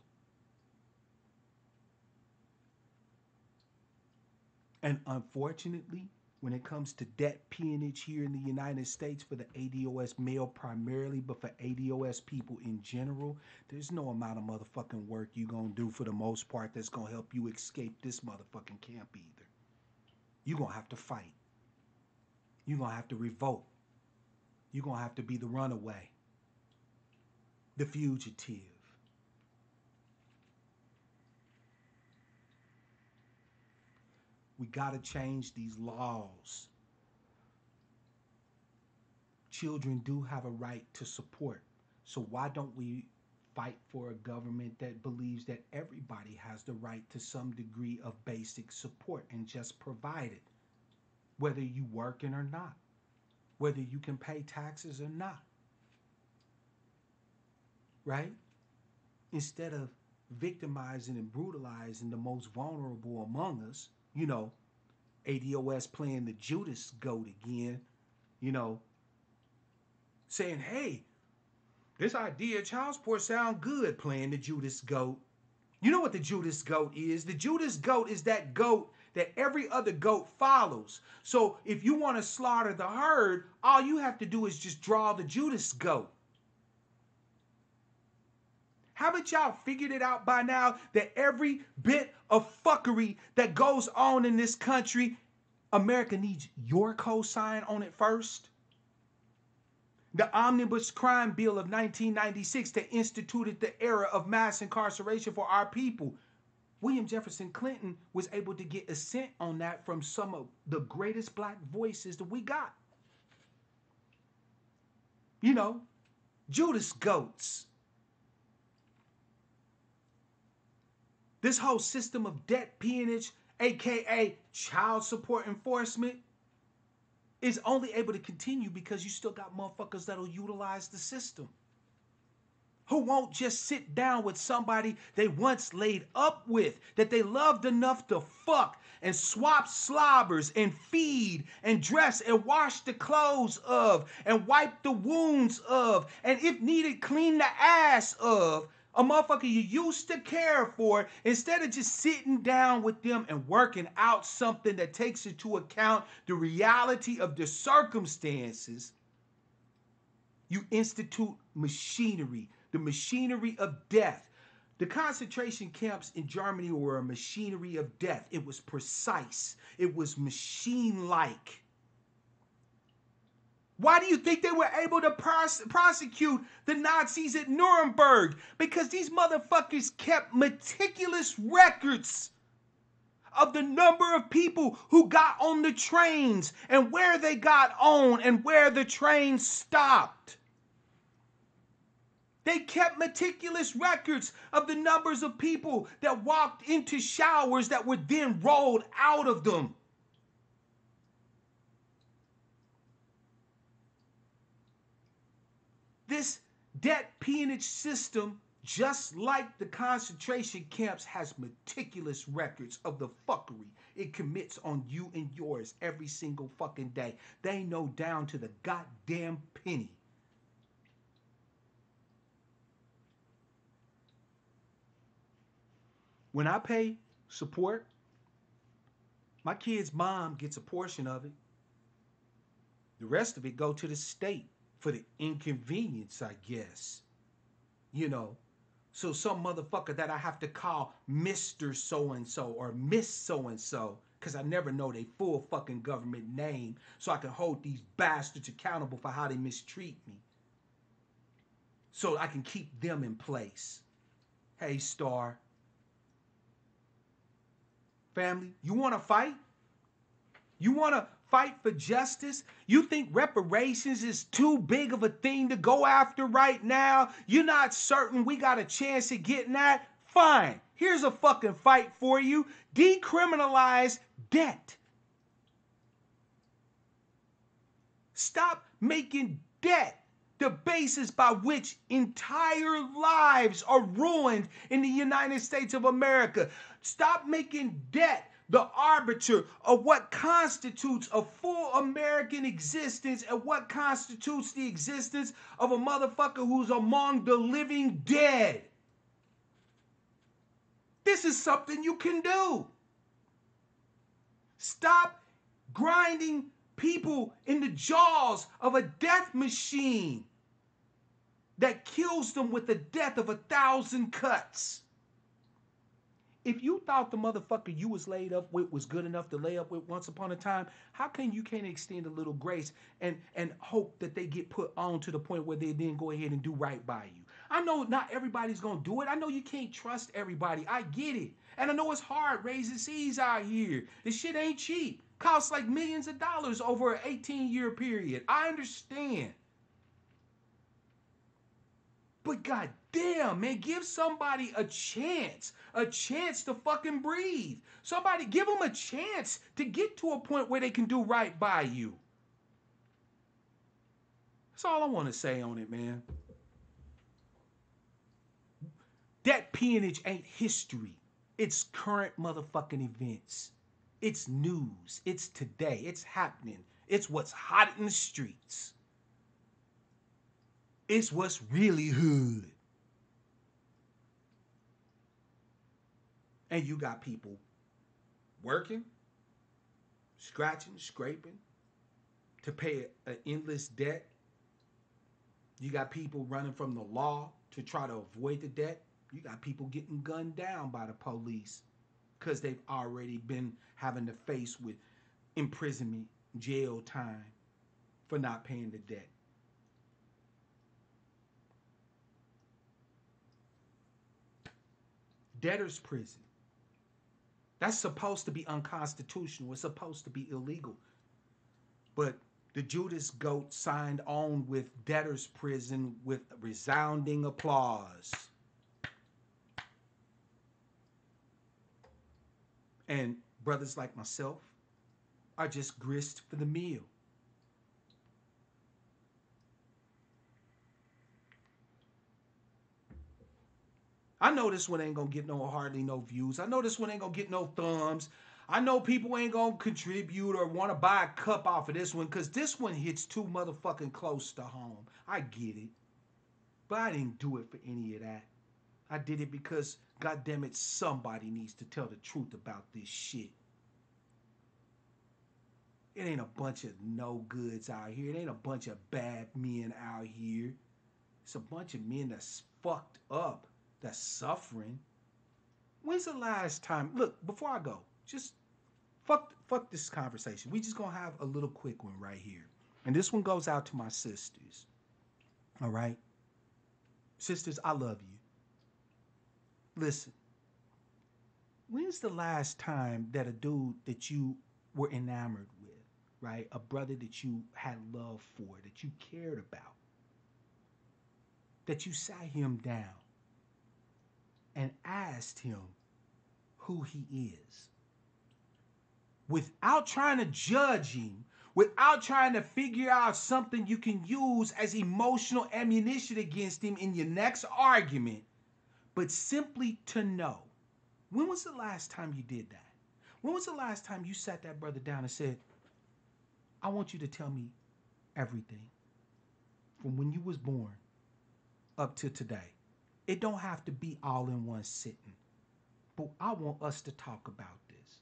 And unfortunately, when it comes to debt peonage here in the United States for the ADOS male primarily, but for ADOS people in general, there's no amount of motherfucking work you gonna do for the most part that's gonna help you escape this motherfucking camp either. You gonna have to fight. You gonna have to revolt. You gonna have to be the runaway, the fugitive. We gotta change these laws. Children do have a right to support. So why don't we fight for a government that believes that everybody has the right to some degree of basic support and just provide it, whether you working or not, whether you can pay taxes or not, right? Instead of victimizing and brutalizing the most vulnerable among us, you know, ADOS playing the Judas goat again, you know, saying, hey, this idea of child support sound good, playing the Judas goat. You know what the Judas goat is? The Judas goat is that goat that every other goat follows. So if you want to slaughter the herd, all you have to do is just draw the Judas goat. Haven't y'all figured it out by now that every bit of fuckery that goes on in this country, America needs your cosign on it first? The Omnibus Crime Bill of 1996 that instituted the era of mass incarceration for our people. William Jefferson Clinton was able to get assent on that from some of the greatest black voices that we got. You know, Judas goats. This whole system of debt peonage, aka child support enforcement, is only able to continue because you still got motherfuckers that'll utilize the system, who won't just sit down with somebody they once laid up with, that they loved enough to fuck and swap slobbers and feed and dress and wash the clothes of and wipe the wounds of and if needed clean the ass of. A motherfucker you used to care for, instead of just sitting down with them and working out something that takes into account the reality of the circumstances, you institute machinery, the machinery of death. The concentration camps in Germany were a machinery of death. It was precise. It was machine-like. Why do you think they were able to prosecute the Nazis at Nuremberg? Because these motherfuckers kept meticulous records of the number of people who got on the trains and where they got on and where the train stopped. They kept meticulous records of the numbers of people that walked into showers that were then rolled out of them. This debt peonage system, just like the concentration camps, has meticulous records of the fuckery it commits on you and yours every single fucking day. They know down to the goddamn penny. When I pay support, my kid's mom gets a portion of it. The rest of it go to the state for the inconvenience, I guess. You know, so some motherfucker that I have to call Mr. So and so or Miss So and so, because I never know their full fucking government name, so I can hold these bastards accountable for how they mistreat me. So I can keep them in place. Hey, Star. Family, you want to fight? You want to fight for justice? You think reparations is too big of a thing to go after right now? You're not certain we got a chance at getting that? Fine. Here's a fucking fight for you. Decriminalize debt. Stop making debt the basis by which entire lives are ruined in the United States of America. Stop making debt the arbiter of what constitutes a full American existence and what constitutes the existence of a motherfucker who's among the living dead. This is something you can do. Stop grinding people in the jaws of a death machine that kills them with the death of 1,000 cuts. If you thought the motherfucker you was laid up with was good enough to lay up with once upon a time, how come you can't extend a little grace and hope that they get put on to the point where they then go ahead and do right by you? I know not everybody's gonna do it. I know you can't trust everybody. I get it. And I know it's hard raising seeds out here. This shit ain't cheap. Costs like millions of dollars over an 18-year period. I understand. But goddamn, man, give somebody a chance to fucking breathe. Somebody give them a chance to get to a point where they can do right by you. That's all I want to say on it, man. That peonage ain't history. It's current motherfucking events. It's news. It's today. It's happening. It's what's hot in the streets. It's what's really hood. And you got people working, scratching, scraping to pay an endless debt. You got people running from the law to try to avoid the debt. You got people getting gunned down by the police because they've already been having to face with imprisonment, jail time for not paying the debt. Debtor's prison. That's supposed to be unconstitutional. It's supposed to be illegal. But the Judas goat signed on with debtor's prison with resounding applause. And brothers like myself are just grist for the meal. I know this one ain't gonna get hardly no views. I know this one ain't gonna get no thumbs. I know people ain't gonna contribute or want to buy a cup off of this one because this one hits too motherfucking close to home. I get it. But I didn't do it for any of that. I did it because, goddamn it, somebody needs to tell the truth about this shit. It ain't a bunch of no goods out here. It ain't a bunch of bad men out here. It's a bunch of men that's fucked up, that's suffering. When's the last time? Look, before I go, just fuck this conversation. We just gonna have a little quick one right here. And this one goes out to my sisters. All right? Sisters, I love you. Listen, when's the last time that a dude that you were enamored with, right? A brother that you had love for, that you cared about, that you sat him down and asked him who he is without trying to judge him, without trying to figure out something you can use as emotional ammunition against him in your next argument, but simply to know. When was the last time you did that? When was the last time you sat that brother down and said, I want you to tell me everything from when you was born up to today? It don't have to be all in one sitting, but I want us to talk about this.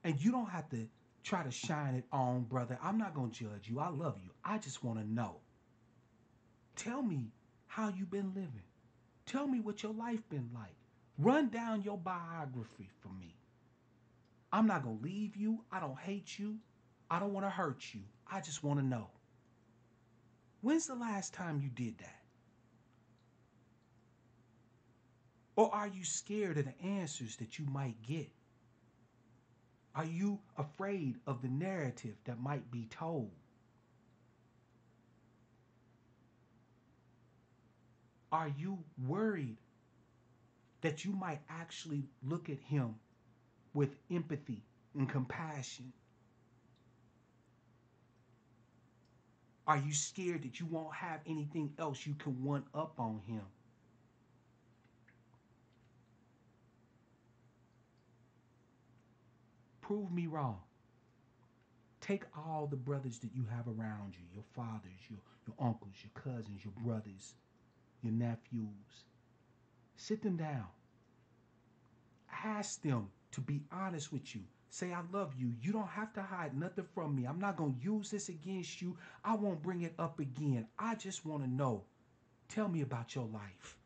And you don't have to try to shine it on, brother. I'm not going to judge you. I love you. I just want to know. Tell me how you been living. Tell me what your life been like. Run down your biography for me. I'm not going to leave you. I don't hate you. I don't want to hurt you. I just want to know. When's the last time you did that? Or are you scared of the answers that you might get? Are you afraid of the narrative that might be told? Are you worried that you might actually look at him with empathy and compassion? Are you scared that you won't have anything else you can one up on him? Prove me wrong. Take all the brothers that you have around you, your fathers, your uncles, your cousins, your brothers, your nephews. Sit them down. Ask them to be honest with you. Say, I love you. You don't have to hide nothing from me. I'm not going to use this against you. I won't bring it up again. I just want to know. Tell me about your life.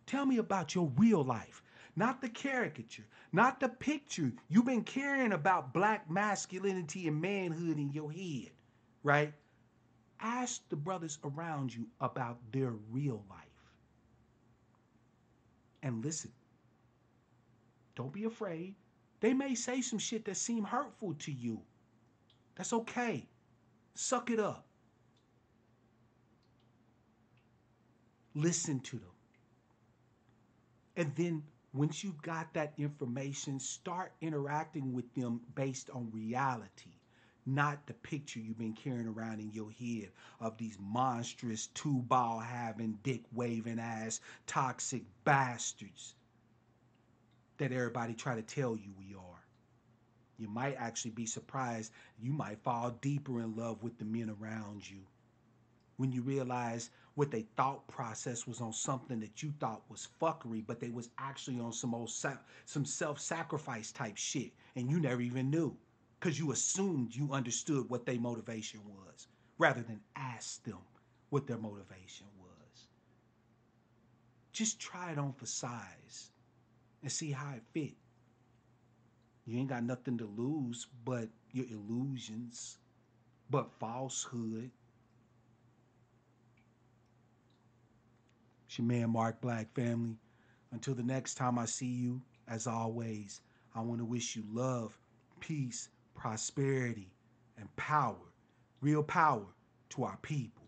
Tell me about your real life. Not the caricature, not the picture you've been carrying about black masculinity and manhood in your head, right? Ask the brothers around you about their real life. And listen, don't be afraid. They may say some shit that seem hurtful to you. That's okay. Suck it up. Listen to them. And then once you got that information, start interacting with them based on reality, not the picture you've been carrying around in your head of these monstrous two ball having, dick waving ass toxic bastards that everybody try to tell you we are. You might actually be surprised. You might fall deeper in love with the men around you when you realize what they thought process was on something that you thought was fuckery, but they was actually on some self-sacrifice type shit, and you never even knew because you assumed you understood what their motivation was rather than ask them what their motivation was. Just try it on for size and see how it fit. You ain't got nothing to lose but your illusions, but falsehood. It's your man, Mark Black, family. Until the next time I see you, as always, I want to wish you love, peace, prosperity, and power. Real power to our people.